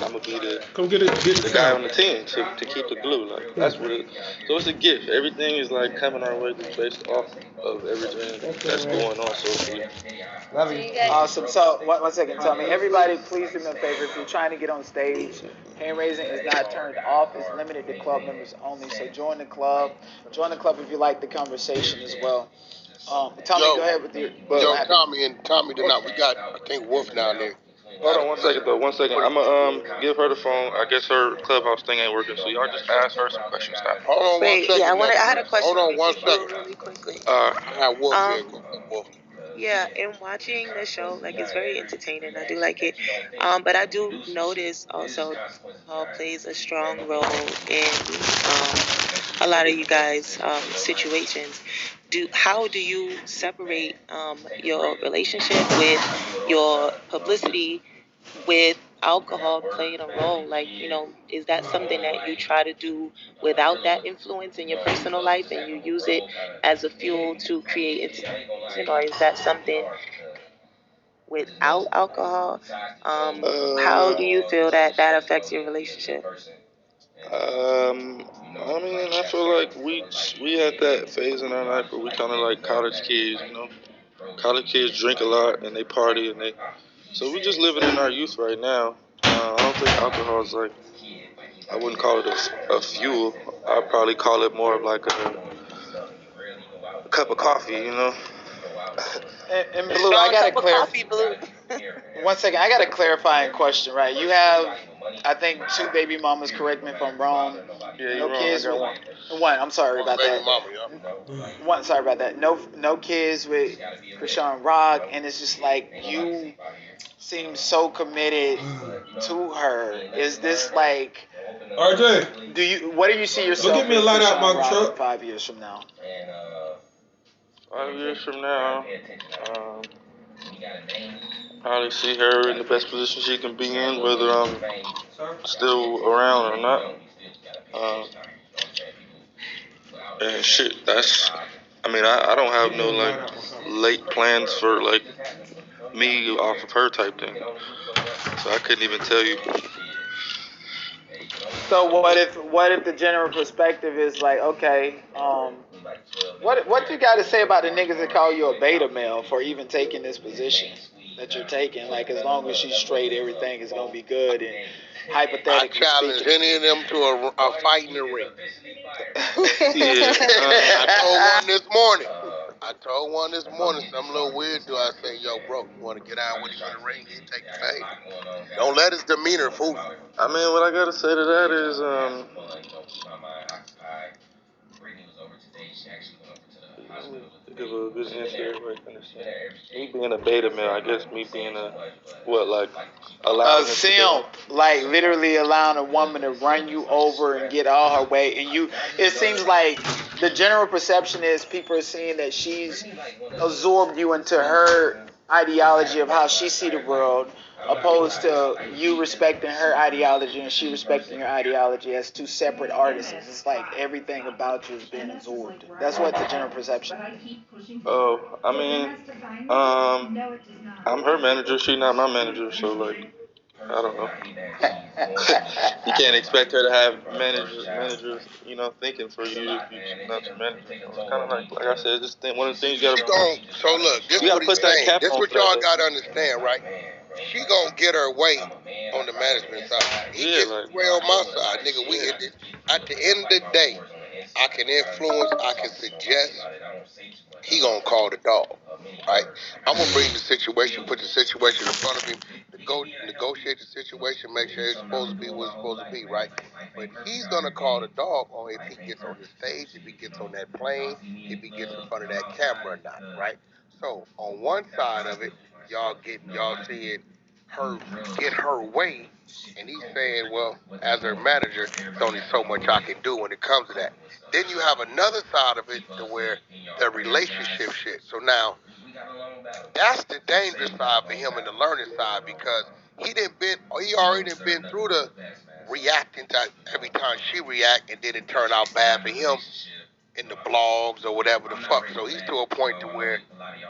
gonna be the guy on the team to keep the glue. Like, that's what it is. So it's a gift. Everything is like coming our way just based off of everything that's going on socially. Awesome. So, one second. Tell me, everybody, please do me a favor. If you're trying to get on stage, hand raising is not turned off. It's limited to club members only. So join the club. Join the club if you like the conversation as well. Tommy, go ahead with your. Tommy tonight. We got, I think, Wolf down there. Hold on 1 second though. 1 second. I'm gonna give her the phone. I guess her Clubhouse thing ain't working, so y'all just ask her some questions. Hold on 1 second. Yeah, I had a question. Hold on 1 second. Really quickly. I have Wolf here. Wolf. Yeah, in watching the show, like, it's very entertaining. I do like it. But I do notice also Paul plays a strong role in a lot of you guys' situations. How do you separate your relationship with your publicity with alcohol playing a role? Like, you know, is that something that you try to do without that influence in your personal life and you use it as a fuel to create entertainment, or is that something without alcohol? How do you feel that affects your relationship? I mean, I feel like we had that phase in our life where we kind of like college kids, you know. College kids drink a lot and they party and so we just living in our youth right now. I don't think alcohol is like, I wouldn't call it a fuel. I'd probably call it more of like a cup of coffee, you know. And Blue, I got to clarify. 1 second, I got a clarifying question, right? You have, I think, 2 baby mamas. Correct me if I'm wrong. Yeah, you're no wrong. kids. One. I'm sorry about that. One. Sorry about that. No kids with Chrisean Rock, and it's just like you seem so committed to her. Is this like? RJ, what do you see yourself? Go get me a light out my truck. 5 years from now. 5 years from now, Probably see her in the best position she can be in, whether I'm still around or not. And shit, that's. I mean, I don't have no like late plans for like me off of her type thing. So I couldn't even tell you. So what if the general perspective is like, okay, what you got to say about the niggas that call you a beta male for even taking this position that you're taking? Like, as long as she's straight, everything is gonna be good. And hypothetically, I challenge any of them to a fight in the ring. I told one this morning, some little weird dude. I say, yo, bro, you want to get out with him in the ring? He'll take the fade. Don't let his demeanor fool you. I mean, what I gotta say to that is, give a good answer. Me being a beta male, I guess me being a a simp, like literally allowing a woman to run you over and get all her way, and you. It seems like the general perception is people are seeing that she's absorbed you into her ideology of how she see the world, opposed to you respecting her ideology and she respecting your ideology as two separate artists. It's like everything about you is being absorbed. That's what the general perception is. Oh, I mean, I'm her manager. She's not my manager, so like, I don't know. You can't expect her to have managers, you know, thinking for you if you're not your manager. It's kind of like I said, just one of the things you gotta. So look, this is what he's saying. This is what y'all gotta understand, right? She gonna get her way on the management side. He gets his way on my side, nigga. We hit it. At the end of the day, I can influence, I can suggest. He gonna call the dog, right? I'm gonna bring the situation, put the situation in front of him, negotiate the situation, make sure it's supposed to be what it's supposed to be, right? But he's gonna call the dog on if he gets on the stage, if he gets on that plane, if he gets in front of that camera or not, right? So on one side of it, y'all seeing her get her way, and he's saying, well, as her manager, there's only so much I can do when it comes to that. Then you have another side of it to where the relationship shit. So now, that's the dangerous side for him and the learning side, because he already been through the reacting to every time she react, and then it turned out bad for him in the blogs or whatever the fuck. So he's to a point to where,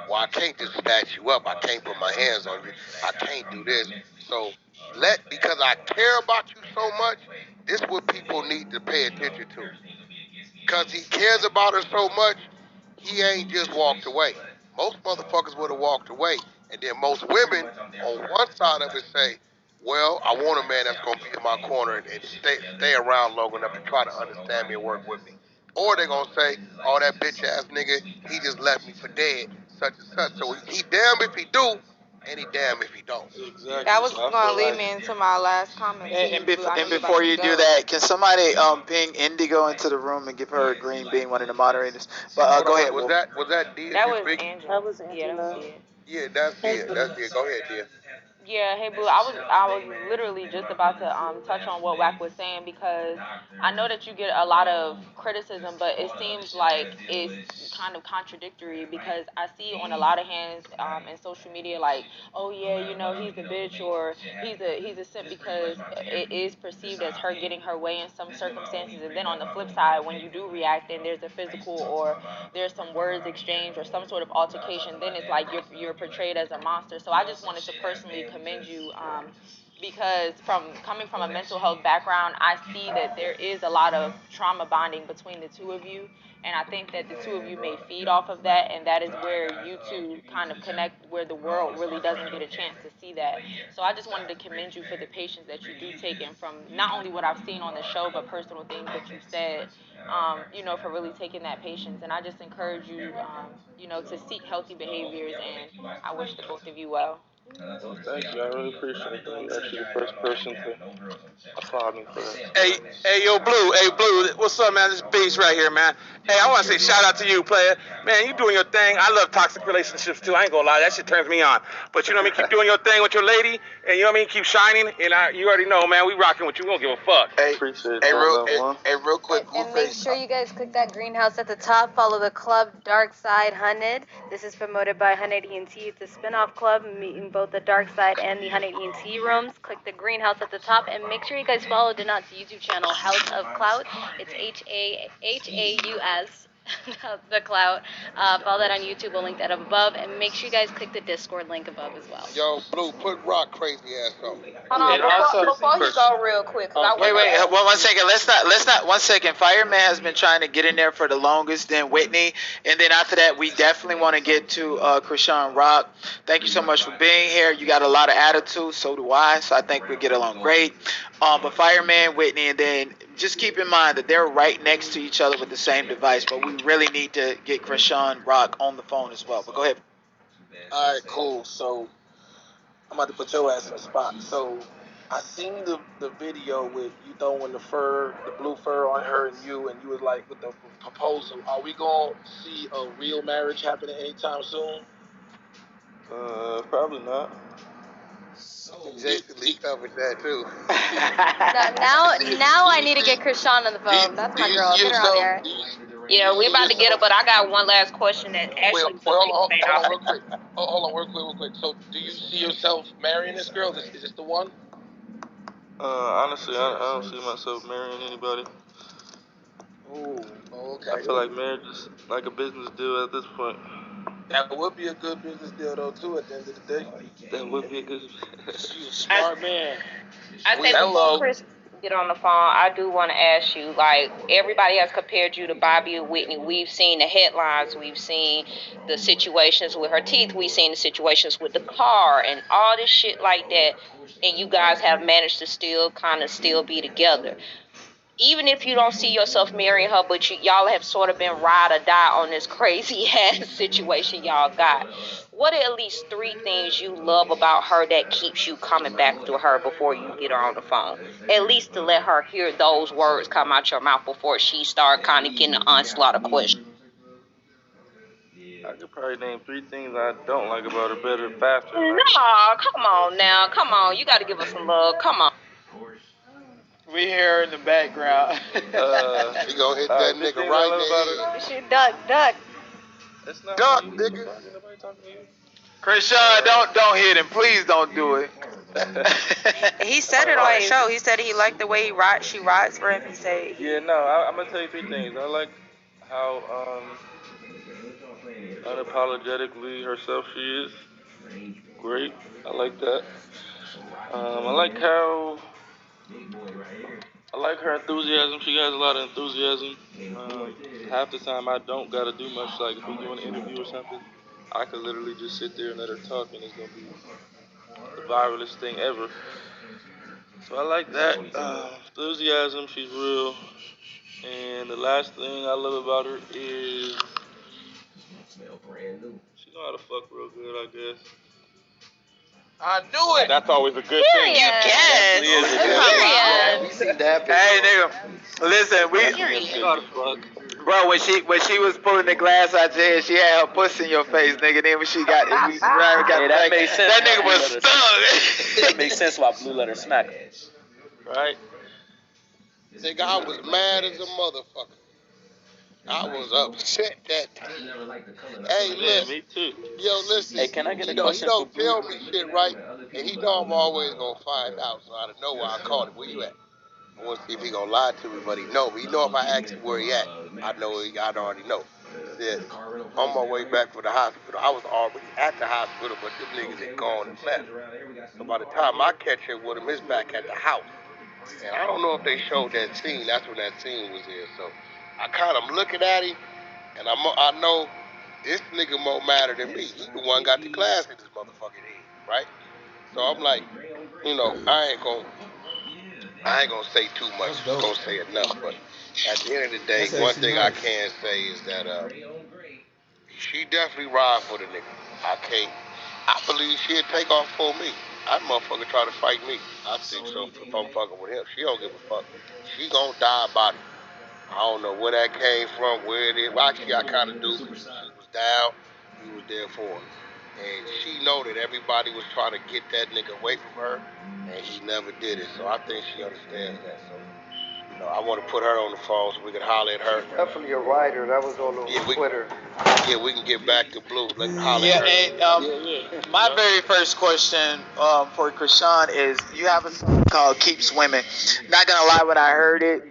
well, I can't just snatch you up. I can't put my hands on you. I can't do this. So because I care about you so much, this is what people need to pay attention to. Because he cares about her so much, he ain't just walked away. Most motherfuckers would have walked away. And then most women on one side of it say, well, I want a man that's going to be in my corner and stay around long enough to try to understand me and work with me. Or they're going to say, oh, that bitch ass nigga, he just left me for dead, such and such. So he damn if he do, and he damn if he don't. Exactly. That was going to lead me into my last comment. And before you do that, can somebody ping Indigo into the room and give her a green being one of the moderators? But go ahead. Was that D? That was Angela. That was Angela. Yeah, that's it. Go ahead, dear. Yeah, hey Blue, I was literally just about to touch on what Wack was saying, because I know that you get a lot of criticism, but it seems like it's kind of contradictory, because I see on a lot of hands in social media like, oh yeah, you know, he's a bitch, or he's a simp, because it is perceived as her getting her way in some circumstances, and then on the flip side, when you do react and there's a physical or there's some words exchanged or some sort of altercation, then it's like you're portrayed as a monster. So I just wanted to personally commend you, because coming from a mental health background, I see that there is a lot of trauma bonding between the two of you, and I think that the two of you may feed off of that, and that is where you two kind of connect, where the world really doesn't get a chance to see that. So I just wanted to commend you for the patience that you do take in from not only what I've seen on the show, but personal things that you've said, you know, for really taking that patience. And I just encourage you, you know, to seek healthy behaviors, and I wish the both of you well. Thank you, I really appreciate it. You're actually the first person to applaud me for that. Hey, yo, Blue, what's up, man? This is Beast right here, man. Hey, I want to say shout out to you, player. Man, you doing your thing. I love toxic relationships, too. I ain't gonna lie, that shit turns me on. But you know what I mean? Keep doing your thing with your lady, and you know what I mean? Keep shining, and you already know, man, we rocking with you. We don't give a fuck. Hey, real quick, Blueface, Make sure you guys click that greenhouse at the top. Follow the club DarkSide 100. This is promoted by 100 ENT. It's a spin-off club meeting both the DarkSide and the 100 ENT rooms. Click the greenhouse at the top and make sure you guys follow Donat's YouTube channel, House of Clout. It's HAUS. The Clout. Follow that on YouTube. We'll link that up above. And make sure you guys click the Discord link above as well. Yo, Blue, put Rock crazy ass on. Hold on, before you go real quick. Wait, one second. Let's not. 1 second. Fireman has been trying to get in there for the longest, then Whitney, and then after that, we definitely want to get to Chrisean Rock. Thank you so much for being here. You got a lot of attitude, so do I. So I think we get along great. But Fireman, Whitney, and then just keep in mind that they're right next to each other with the same device. But we really need to get Chrisean Rock on the phone as well. But go ahead. All right, cool. So I'm about to put your ass in the spot. So I seen the video with you throwing the blue fur on her and you was like with the proposal. Are we gonna see a real marriage happening anytime soon? Probably not. Jason Lee covered that too. now I need to get Chrisean on the phone. That's my girl. Get her on here. Yeah, we about to get her, but I got one last question that actually. Hold on, real quick. Hold on, real quick. So, do you see yourself marrying this girl? Is this the one? Honestly, I don't see myself marrying anybody. Ooh, okay. I feel like marriage is like a business deal at this point. That would be a good business deal, though, too, at the end of the day. That would be a good. She's a smart man. I think before Chris get on the phone, I do want to ask you, like, everybody has compared you to Bobby and Whitney. We've seen the headlines. We've seen the situations with her teeth. We've seen the situations with the car and all this shit like that. And you guys have managed to still be together. Even if you don't see yourself marrying her, but y'all have sort of been ride or die on this crazy ass situation y'all got. What are at least 3 things you love about her that keeps you coming back to her before you get her on the phone? At least to let her hear those words come out your mouth before she start kind of getting an onslaught of questions. I could probably name 3 things I don't like about her better, faster. No, come on now. Come on. You got to give us some love. Come on. We hear in the background. He gonna hit that nigga right in the head. She duck. It's not duck, nigga. Nobody talking to you. Chrisean, don't hit him. Please don't do it. He said it on his show. He said he liked the way she rides for him. He said. Yeah, no, I'm gonna tell you 3 things. I like how unapologetically herself she is. Great. I like that. I like her enthusiasm. She has a lot of enthusiasm. Half the time I don't gotta do much. Like if we do an interview or something, I could literally just sit there and let her talk, and it's gonna be the viralest thing ever. So I like that. Enthusiasm. She's real. And the last thing I love about her is she know how to fuck real good, I guess. I knew it. That's always a good thing. You can. We see that. Hey, nigga, listen, bro, when she was pulling the glass out your head, she had her pussy in your face, nigga. Then when she got that makes sense. That nigga was stung. That makes sense why Blue let her smack her. Right? Nigga, I was mad as a motherfucker. I was upset that time. Hey, listen. Me too. Yo, listen. Hey, can I get a He question don't for tell me shit right, and he know I'm always gonna find out. So out of nowhere, I called him. Where you at? I want to see if he gonna lie to me, but he know. But he know if I ask him where he at, I already know. He said, on my way back from the hospital, I was already at the hospital, but them niggas had gone and left. So by the time I catch him with him, it's back at the house. And I don't know if they showed that scene. That's when that scene was there. So I kind of looking at him, and I know this nigga more madder than me. He the one got the glass in his motherfucking head, right? So I'm like, I ain't gonna say too much. I'm gonna say enough. But at the end of the day, one thing I can say is that she definitely ride for the nigga. I believe she'd take off for me. That motherfucker try to fight me. I think so if I'm fucking with him. She don't give a fuck. She gonna die about it. I don't know where that came from, where it is. Well, actually, I kind of do. She was down. We was there for her. And she know that everybody was trying to get that nigga away from her, and he never did it. So I think she understands that. So No, I want to put her on the phone so we can holler at her. Definitely a writer. That was all over Twitter. We can get back to Blue. Let's holler at her. And my very first question for Chrisean is, you have a song called Keep Swimming. Not gonna lie, when I heard it,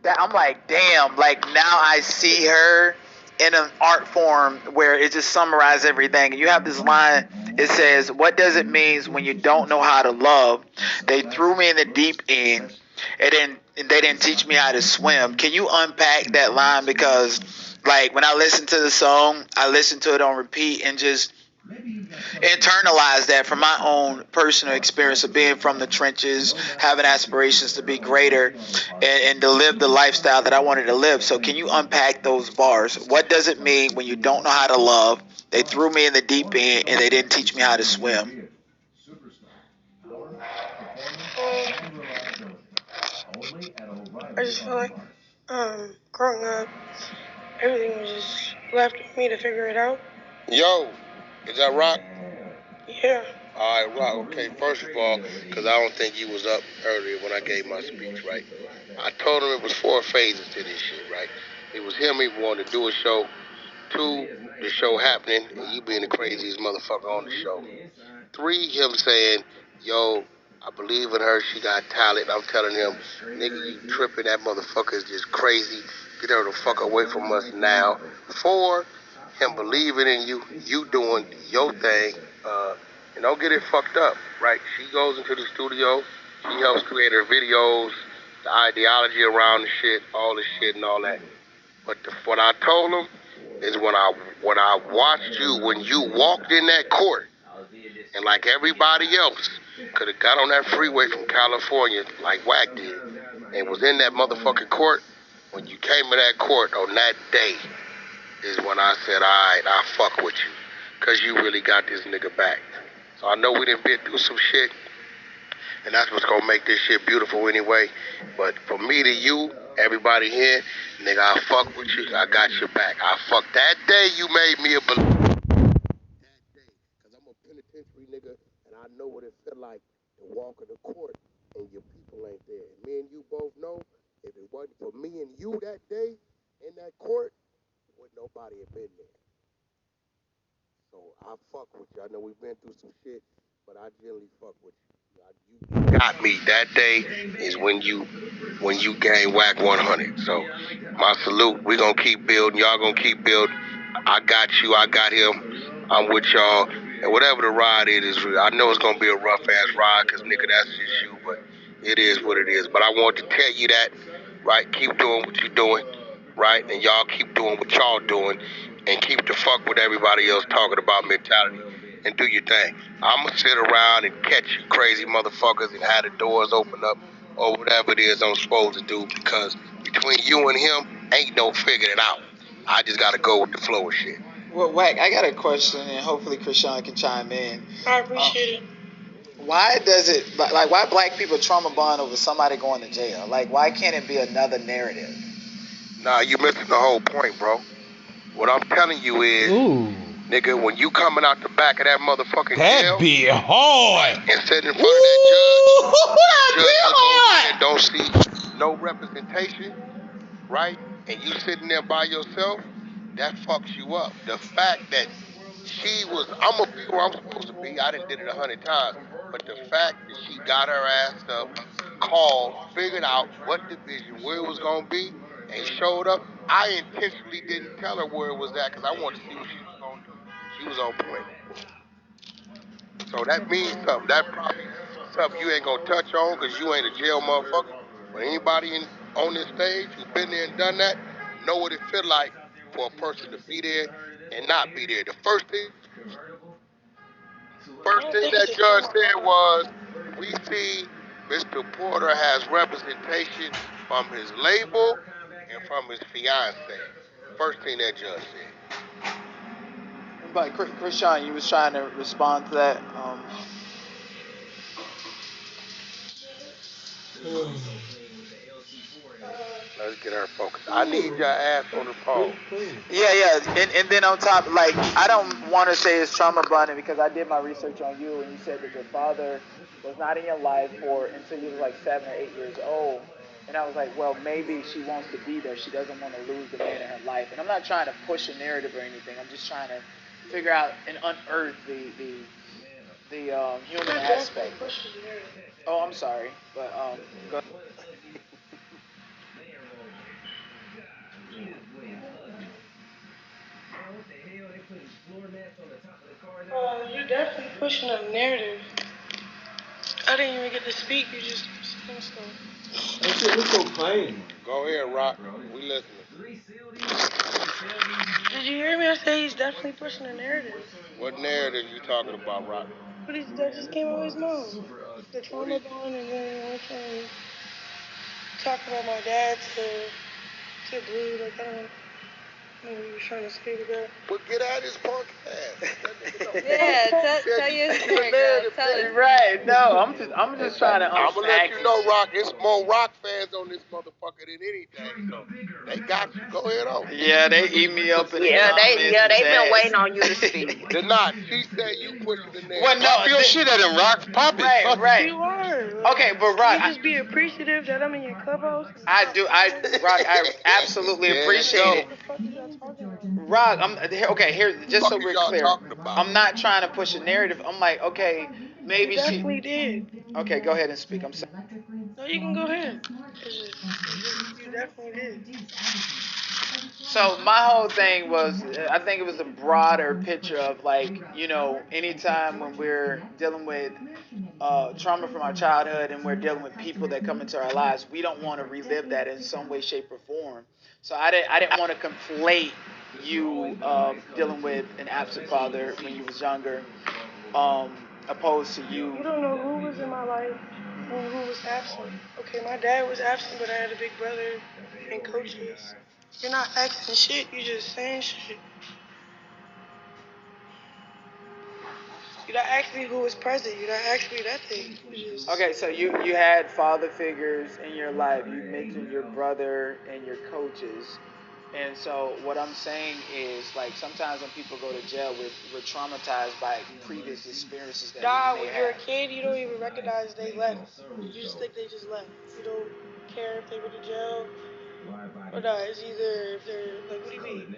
that I'm like, damn, like now I see her in an art form where it just summarizes everything. And you have this line, it says, what does it mean when you don't know how to love? They threw me in the deep end and they didn't teach me how to swim. Can you unpack that line? Because like when I listen to the song, I listen to it on repeat and just internalize that from my own personal experience of being from the trenches, having aspirations to be greater and to live the lifestyle that I wanted to live. So can you unpack those bars? What does it mean when you don't know how to love? They threw me in the deep end and they didn't teach me how to swim. I just feel like growing up, everything was just left to me to figure it out. Yo, is that Rock? Yeah. All right, Rock. Okay, first of all, because I don't think you was up earlier when I gave my speech, right? I told him it was 4 phases to this shit, right? It was him, he wanted to do a show. 2, the show happening, and you being the craziest motherfucker on the show. 3, him saying, yo, I believe in her, she got talent. I'm telling him, nigga, you tripping, that motherfucker is just crazy. Get her the fuck away from us now. 4, him believing in you, you doing your thing, and don't get it fucked up, right? She goes into the studio, she helps create her videos, the ideology around the shit, all the shit and all that. But what I told him is when I watched you, when you walked in that court, and like everybody else could have got on that freeway from California like Wack did, and was in that motherfucking court, when you came to that court on that day is when I said, all right, I fuck with you, because you really got this nigga back. So I know we done been through some shit, and that's what's gonna make this shit beautiful anyway. But for me to you, everybody here, nigga, I fuck with you, I got your back. I fuck that day you made me a believer. That day, because I'm a penitentiary nigga, and I know what it felt like to walk in the court and your people ain't there. And me and you both know, if it wasn't for me and you that day in that court, would nobody have been there. So I fuck with you. I know we've been through some shit, but I generally fuck with you. You got me. That day is when you gain Wack 100. So my salute. We gonna keep building. Y'all gonna keep building. I got you. I got him. I'm with y'all. And whatever the ride is, I know it's gonna be a rough ass ride, cause nigga, that's just you. But it is what it is. But I want to tell you that, right? Keep doing what you're doing, right? And y'all keep doing what y'all doing, and keep the fuck with everybody else talking about mentality, and do your thing. I'ma sit around and catch you crazy motherfuckers and have the doors open up or whatever it is I'm supposed to do, because between you and him, ain't no figuring it out. I just gotta go with the flow of shit. Well, Wack, I got a question, and hopefully Chrisean can chime in. I appreciate it. Why does it, like, why black people trauma bond over somebody going to jail? Like, why can't it be another narrative? Nah, you missing the whole point, bro. What I'm telling you is, nigga, when you coming out the back of that motherfucking jail, be hard. And sitting in front of that judge, and don't see no representation, right? And you sitting there by yourself, that fucks you up. The fact that I'm gonna be where I'm supposed to be. I done did it 100 times, but the fact that she got her ass up, called, figured out what division, where it was gonna be, and showed up. I intentionally didn't tell her where it was at, because I wanted to see what she was gonna do. She was on point. So that means something. That probably something you ain't gonna touch on, because you ain't a jail motherfucker. But anybody on this stage who's been there and done that know what it feel like for a person to be there and not be there. The first thing that judge said was, we see Mr. Porter has representation from his label and from his fiance. First thing that judge said. But Chrisean, you was trying to respond to that. Let's get her focused. I need your ass on the phone. Yeah. And then on top, like, I don't want to say it's trauma bonding, because I did my research on you, and you said that your father was not in your life until you were like 7 or 8 years old. And I was like, well, maybe she wants to be there. She doesn't want to lose the man in her life. And I'm not trying to push a narrative or anything. I'm just trying to figure out and unearth the human aspect. Oh, I'm sorry, but go. You're definitely pushing a narrative. I didn't even get to speak. You just saying stuff. That shit was so plain. Go ahead, Rock. We listening. Did you hear me? I said he's definitely pushing a narrative. What narrative you talking about, Rock? But that just came out of his mouth. The trauma bond, and then he went from talking about my dad to Blue. Like, I don't know what he was trying to say with that. Well, get out of his punk ass. Yeah, tell your story, girl. Tell us. Right? No, I'm just trying to. I'm gonna let you know, Rock. It's more Rock fans on this motherfucker than anything. So they got you. Go ahead on. Yeah, they eat me up in the they've been waiting on you to speak. They're not. She said you pushing the narrative. Well, no, Pop your shit at him, Rock. Pop it. Right. You are. Okay, but Rock, you just be appreciative that I'm in your clubhouse. I absolutely appreciate it. What the fuck are y'all talking about? Rock, here, just so we're clear, I'm not trying to push a narrative. I'm like, okay, maybe you definitely did. Okay, go ahead and speak. I'm sorry. No, you can go ahead. You definitely did. So my whole thing was, I think it was a broader picture of like, anytime when we're dealing with trauma from our childhood and we're dealing with people that come into our lives, we don't want to relive that in some way, shape, or form. So I didn't want to conflate you dealing with an absent father when you was younger, opposed to you. You don't know who was in my life and who was absent. Okay, my dad was absent, but I had a big brother and coaches. You're not asking shit, you're just saying shit. You're not asking me who was present, you're not asking me that thing. Okay, so you had father figures in your life. You mentioned your brother and your coaches. And so what I'm saying is, like, sometimes when people go to jail, we're traumatized by previous experiences that we may when have. you're a kid, you don't even recognize they left. You just think they just left. You don't care if they went to jail or not. It's either if they're, like, what do you mean?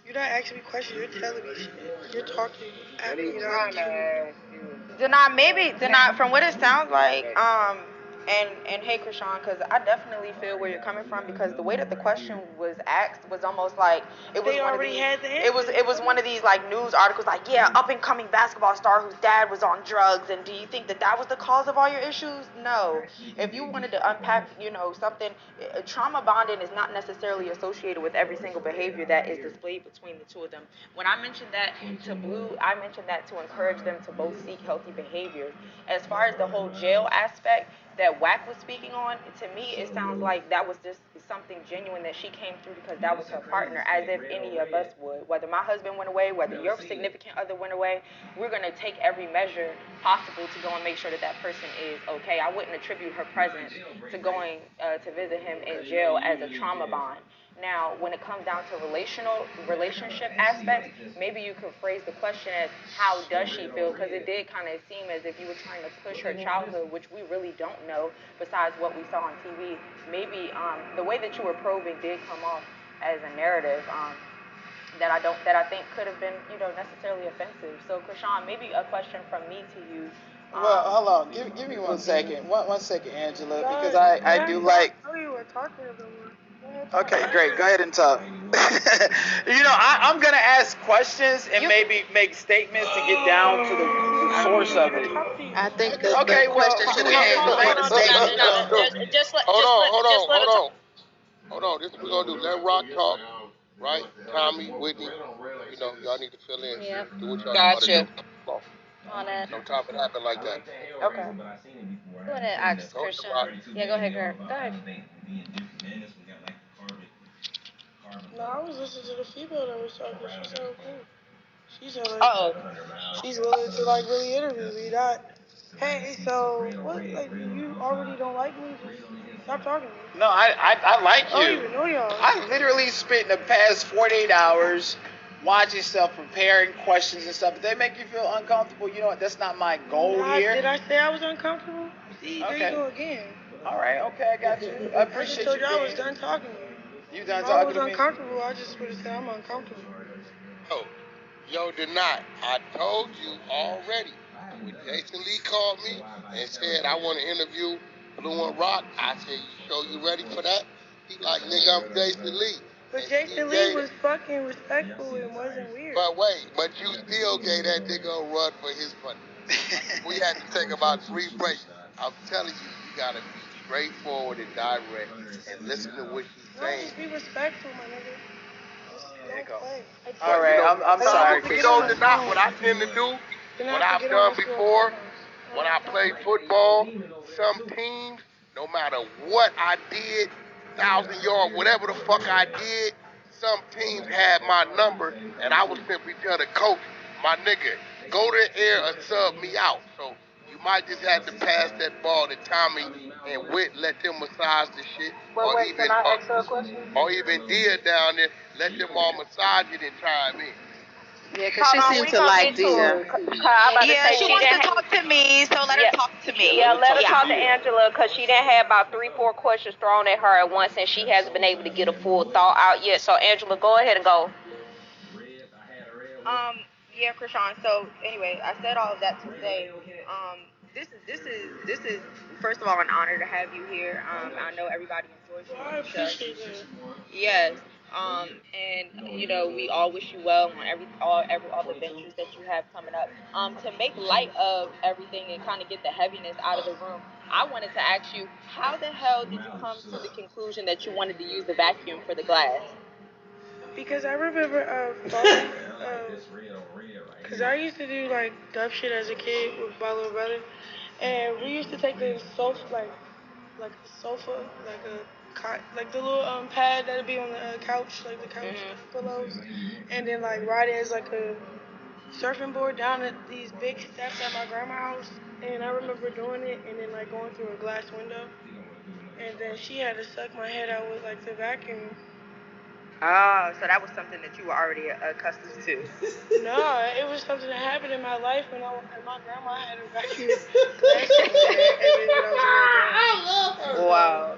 You're not asking me questions, you're telling me shit. You're talking at me, you're not giving me. Denai, from what it sounds like, and hey, Chrisean, because I definitely feel where you're coming from, because the way that the question was asked was almost like it was it was one of these like news articles, like, yeah, up and coming basketball star whose dad was on drugs, and do you think that was the cause of all your issues? No. If you wanted to unpack, something, trauma bonding is not necessarily associated with every single behavior that is displayed between the two of them. When I mentioned that to Blue, I mentioned that to encourage them to both seek healthy behaviors. As far as the whole jail aspect that Wack was speaking on, to me it sounds like that was just something genuine that she came through because that was her partner, as if any of us would. Whether my husband went away, whether your significant other went away, we're going to take every measure possible to go and make sure that that person is okay. I wouldn't attribute her presence to going to visit him in jail as a trauma bond. Now, when it comes down to relationship aspects, maybe you could phrase the question as, how does she feel? Because it did kind of seem as if you were trying to push her childhood, which we really don't know besides what we saw on TV. Maybe the way that you were probing did come off as a narrative that I think could have been, necessarily offensive. So, Chrisean, maybe a question from me to you. Well, hold on. Give me 1 second. One second, Angela, because I do like. Okay, great. Go ahead and talk. I'm going to ask questions and maybe make statements to get down to the source of it. I think the question should have been Hold on. This is what we're going to do. Let Rock talk, right? Tommy, Whitney, y'all need to fill in. Yep. Do what y'all Gotcha. On it. Sometimes it happen like that. Okay. Go ahead and ask Chrisean. Yeah, go ahead, girl. Go ahead. No, I was listening to the female that was talking. She sounded cool. She sounded like she's willing to like really interview me. Not, hey, so what? Like, you already don't like me? Just stop talking to me. No, I like you. I don't even know y'all. I literally spent the past 48 hours watching stuff, preparing questions and stuff. If they make you feel uncomfortable, you know what? That's not my goal here. Did I say I was uncomfortable? See, there you go again. All right, okay, I got you. I appreciate I you. I was done talking to you done if talking to I was me? uncomfortable, I just would have said I'm uncomfortable. Yo, Denai, I told you already. When Jason Lee called me and said, I want to interview Blue and Rock, I said, you ready for that? He like, nigga, I'm Jason Lee. But Jason Lee was fucking respectful and wasn't weird. But wait, but you still gave that nigga a run for his money. We had to take about 3 breaks. I'm telling you, you gotta be straightforward and direct and listen to what she's saying. Just be respectful, my nigga. Just don't play. All right, I'm sorry. You know, what I tend to do, what I've done before, when I played football, some teams, no matter what I did, 1,000-yard, whatever the fuck I did, some teams had my number, and I would simply tell the coach, my nigga, go to the air or sub me out. So you might just have to pass that ball to Tommy and Whit, let them massage the shit. Or even Dia down there, let them all massage it and chime in. Yeah, because she seemed to like Dia. Yeah, she wants to talk to me, so let her talk to me. Yeah, let her talk to Angela, because she done had about 3-4 questions thrown at her at once, and she hasn't been able to get a full thought out yet. So, Angela, go ahead and go. Yeah, Chrisean. So anyway, I said all of that to say, this is first of all an honor to have you here. I know everybody enjoys you on the show. I appreciate that. Yes. And you know, we all wish you well on all the ventures that you have coming up. To make light of everything and kind of get the heaviness out of the room, I wanted to ask you, how the hell did you come to the conclusion that you wanted to use the vacuum for the glass? Because I remember because I used to do like dumb shit as a kid with my little brother, and we used to take the sofa, like a sofa, like the little pad that'd be on the couch, like the couch pillows, and then like ride it as like a surfing board down at these big steps at my grandma's house. And I remember doing it, and then like going through a glass window, and then she had to suck my head out with like the vacuum. Oh, so that was something that you were already accustomed to. No, it was something that happened in my life when my grandma had a vacuum glass on it. I love her. Wow.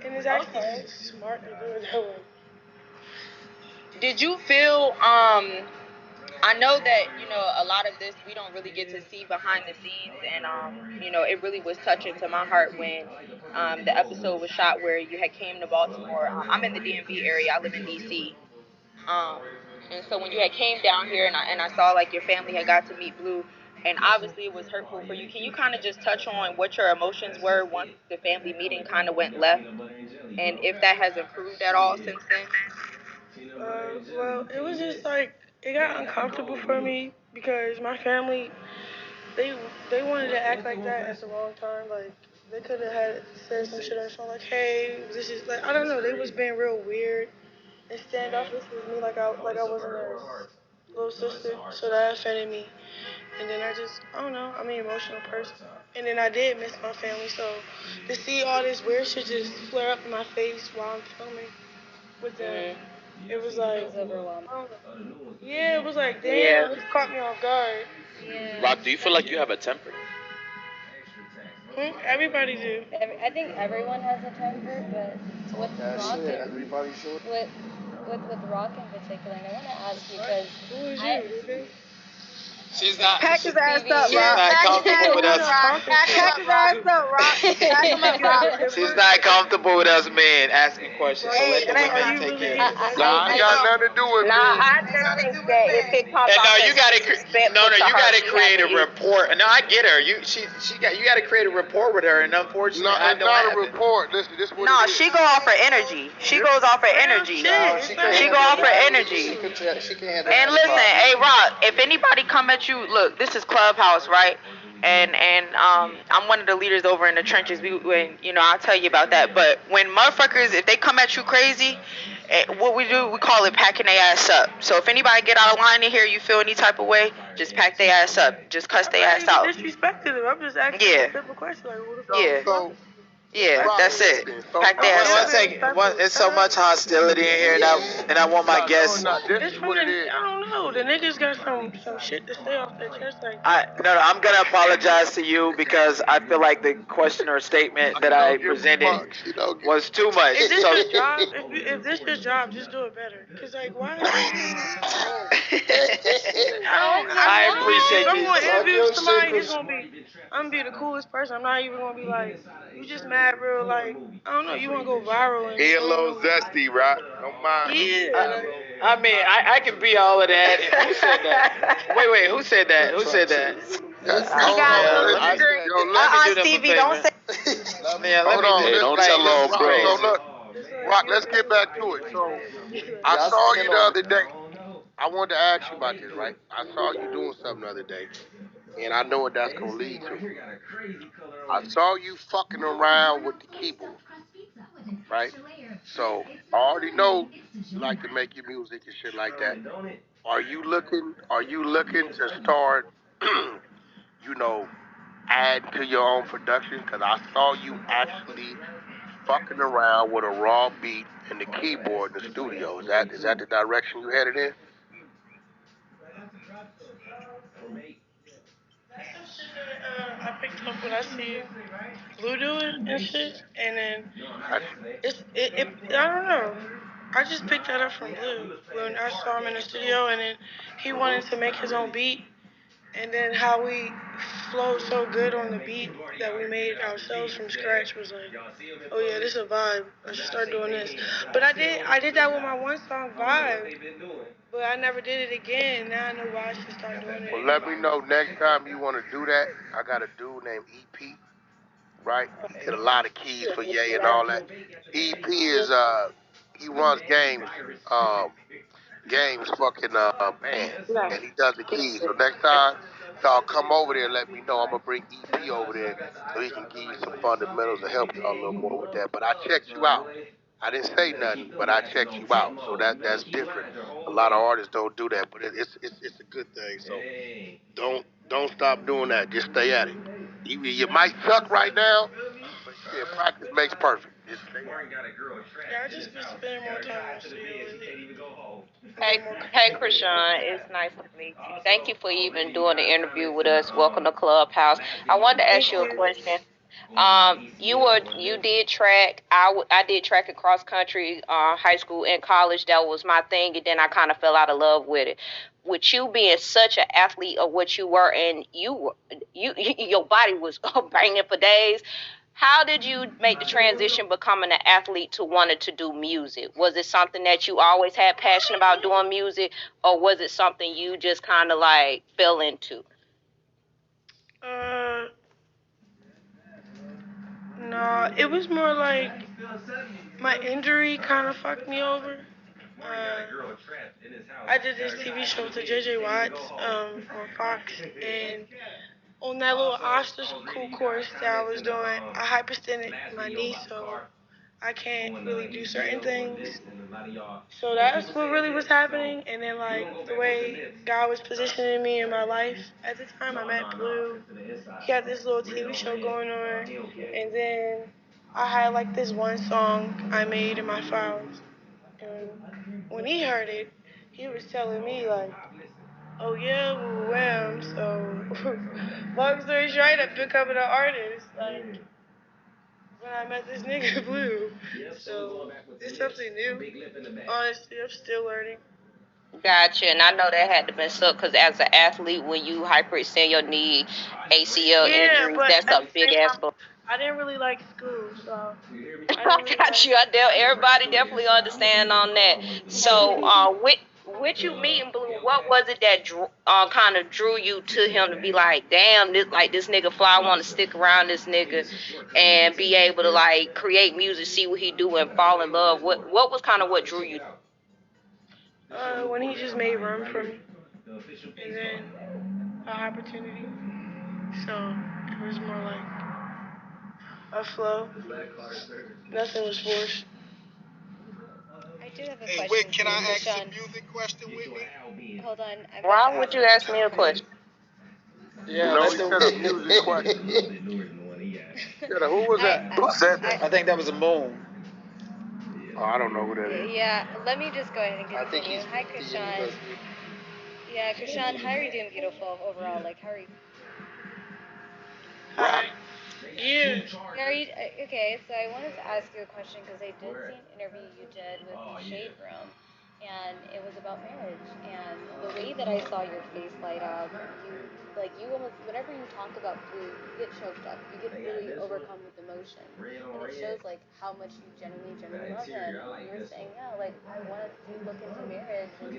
And it's actually smart to do it that way. Did you feel, I know that, you know, a lot of this we don't really get to see behind the scenes, and, you know, it really was touching to my heart when the episode was shot where you had came to Baltimore. I'm in the DMV area. I live in D.C. And so when you had came down here and I saw like your family had got to meet Blue, and obviously it was hurtful for you. Can you kind of just touch on what your emotions were once the family meeting kind of went left, and if that has improved at all since then? Well, it was just like, it got uncomfortable for me because my family, they wanted to act like that at the wrong time. Like, they could have had said some shit on the phone like, hey, this is, like, I don't know, they was being real weird and standoffish with me like I wasn't their little sister. So that offended me. And then I don't know, I'm an emotional person. And then I did miss my family, so to see all this weird shit just flare up in my face while I'm filming with them, it was like, overwhelming. Yeah, it was like, damn, it caught me off guard. Yeah. Rock, do you feel like you have a temper? Everybody do. I think everyone has a temper, but with Rock, everybody should. With Rock in particular, and I want to ask you because who is you? She's not. Pack his ass up, She's not comfortable with us. Pack his ass up, Rock. Pack him up, Rock. She's not comfortable with us men asking questions. So let the women take care of it. Nah, I got nothing to do with me. I just think that if it comes off you gotta create a rapport. No, I get her. You gotta create a rapport with her, and unfortunately, it's not a rapport. Listen, this is what it is. She go off her energy. She goes off her energy. She go off her energy. She can handle And listen, hey Rock, if anybody come at you, look, this is Clubhouse, right? And I'm one of the leaders over in the trenches. I'll tell you about that. But when motherfuckers, if they come at you crazy, what we do, we call it packing their ass up. So if anybody get out of line in here, you feel any type of way, just pack their ass up. Just cuss their ass out. Disrespected them. I'm just asking a simple question. Like, what the fuck? Yeah, Rock that's it. listen. So Pack their ass up. It's so much hostility in here, and I want my guests. This It's is from what the, it is. I don't know. The niggas got some shit to say off their chest. Like, No, I'm gonna apologize to you because I feel like the question or statement that I presented was too much. if this So your job, if this your job, just do it better. Cause like, why is I appreciate if I'm you. gonna interview somebody, it's gonna be, I'm gonna be the coolest person. I'm not even gonna be like, you just mad real, like, I don't know, you wanna go viral and He a little zesty, right? Don't mind. yeah. I mean, I can be all of that. Who said that? Wait, who said that? Who said that? Hold on, Stevie, don't say. Yeah, let me Hold on, do don't tell them, bro. So look, Rock, let's get back to it. So I saw you the other day. I wanted to ask you about this, right? I saw you doing something the other day, and I know what that's gonna lead to. I saw you fucking around with the keyboard, right? So I already know you like to make your music and shit like that. Are you looking to start, you know, add to your own production? Because I saw you actually fucking around with a raw beat and the keyboard in the studio. Is that the direction you headed in? I picked up when I see Blue do it and shit, and then it I don't know. I just picked that up from Blue when I saw him in the studio, and then he wanted to make his own beat, and then how we flowed so good on the beat that we made ourselves from scratch was like, oh yeah, this is a vibe. I should start doing this. But I did that with my one song Vibe, but I never did it again. Now I know why I should start doing it. Well, let me know next time you want to do that. I got a dude named EP, right? He did a lot of keys for Ye and all that. EP is he runs games fucking bands, and he does the keys. So next time y'all come over there, let me know. I'm gonna bring EP over there so he can give you some fundamentals and help y'all a little more with that. But I checked you out. I didn't say nothing, but I checked you out. So that's different. A lot of artists don't do that, but it's a good thing. So don't stop doing that. Just stay at it. You might suck right now, but shit, practice makes perfect. Just stay at it. Yeah, I just been spending more time in the studio lately. Hey, Chrisean, it's nice to meet you. Thank you for even doing the interview with us. Welcome to Clubhouse. I wanted to ask you a question. You did track. I did track and cross country, high school and college. That was my thing, and then I kind of fell out of love with it. With you being such an athlete of what you were, and your body was banging for days. How did you make the transition becoming an athlete to wanting to do music? Was it something that you always had passion about doing music, or was it something you just kind of like fell into? No, it was more like my injury kind of fucked me over. I did this TV show to JJ Watts on Fox, and on that little obstacle course that I was doing, I hyperextended my knee, so I can't really do certain things. So that's what really was happening. And then like the way God was positioning me in my life at the time, I met Blue. He had this little TV show going on, and then I had like this one song I made in my files. And when he heard it, he was telling me like, oh yeah, wham. So long story short, I'm becoming an artist. Like when I met this nigga Blue. So it's something new. Honestly, I'm still learning. Gotcha, and I know that had to been suck because as an athlete, when you hyperextend your knee, ACL injuries, that's a big ass blow. I didn't really like school, so. I got you. Everybody definitely understand on that. So, with you meeting Blue, what was it that kind of drew you to him to be like, damn, this nigga fly, I want to stick around this nigga and be able to like create music, see what he do, and fall in love? What was kind of what drew you? When he just made room for me, and then an opportunity. So it was more like a flow. Nothing was forced. I do have a Hey, question. Wick, can I ask a music question, Whitney? Hold on. Why would you ask me a question? Yeah, no, he said a music question. Who was that? Who said that? I think that was a moon. Oh, I don't know who that is. Yeah, let me just go ahead and continue. Hi, Chrisean. Yeah, Chrisean, how are you doing, beautiful, overall? Like, how are you? Hi. Yeah. Are you, okay, so I wanted to ask you a question because I did see an interview you did with the Shade Room, and it was about marriage. And the way that I saw your face light up, you almost, whenever you talk about Blue, you get choked up. You get really overcome with emotion. And it shows, like, how much you genuinely love him. And you were saying, yeah, like, I want to look into marriage, and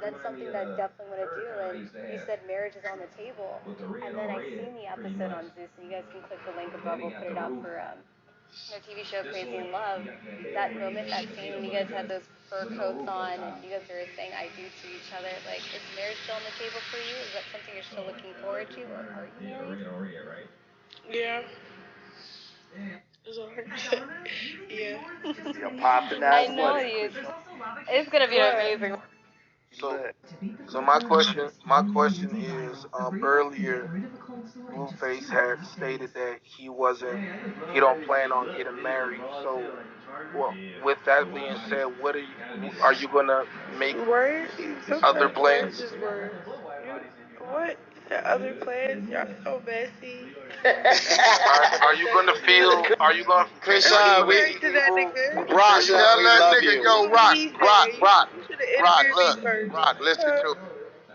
that's something that I definitely want to do. And you said marriage is on the table. And then I seen the episode on Zeus, and you guys can click the link above. We'll put it out for their TV show Crazy in Love. That moment, that scene when you guys had those fur coats on, and you guys were saying "I do" to each other. Like, is marriage still on the table for you? Is that something you're still looking forward to, or are you married? Yeah. That's all I can say. Yeah. You're popping I ass know pussy. you. It's gonna be amazing. So my question is, earlier Blueface had stated that he don't plan on getting married. So, well, with that being said, are you gonna make other plans? What? The other plans? Y'all so messy. Are you gonna feel? Are you gonna? Chrisean, we Rock, tell we that love nigga, you. yo, Rock, listen to me.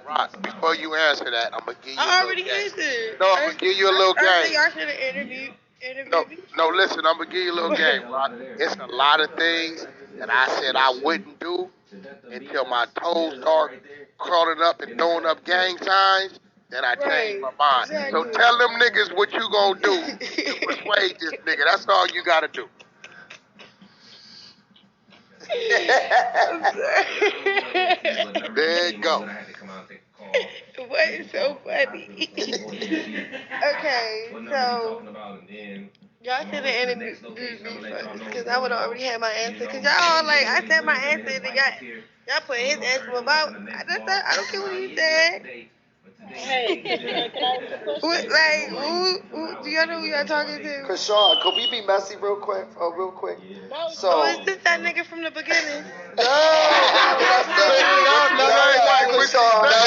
Rock, before you answer that, I'm gonna give you a I little already game. answered. No, I'm gonna give you a little I game. y'all should have interviewed me. No, listen, I'm gonna give you a little game, Rock. It's a lot of things that I said I wouldn't do until my toes start crawling up and throwing up gang signs. Then I changed my mind. So tell them niggas what you gonna do to persuade this nigga. That's all you gotta do. There you go. What is so funny? Okay, so y'all should have interviewed me first, because I would have already had my answer. Because y'all, like, I said my answer, and then y'all put his answer about. I don't care what he said. Hey, can I ask a question? What, like, who, do y'all know who y'all talking to? Chrisean, could we be messy real quick? So, is this that nigga from the beginning? No,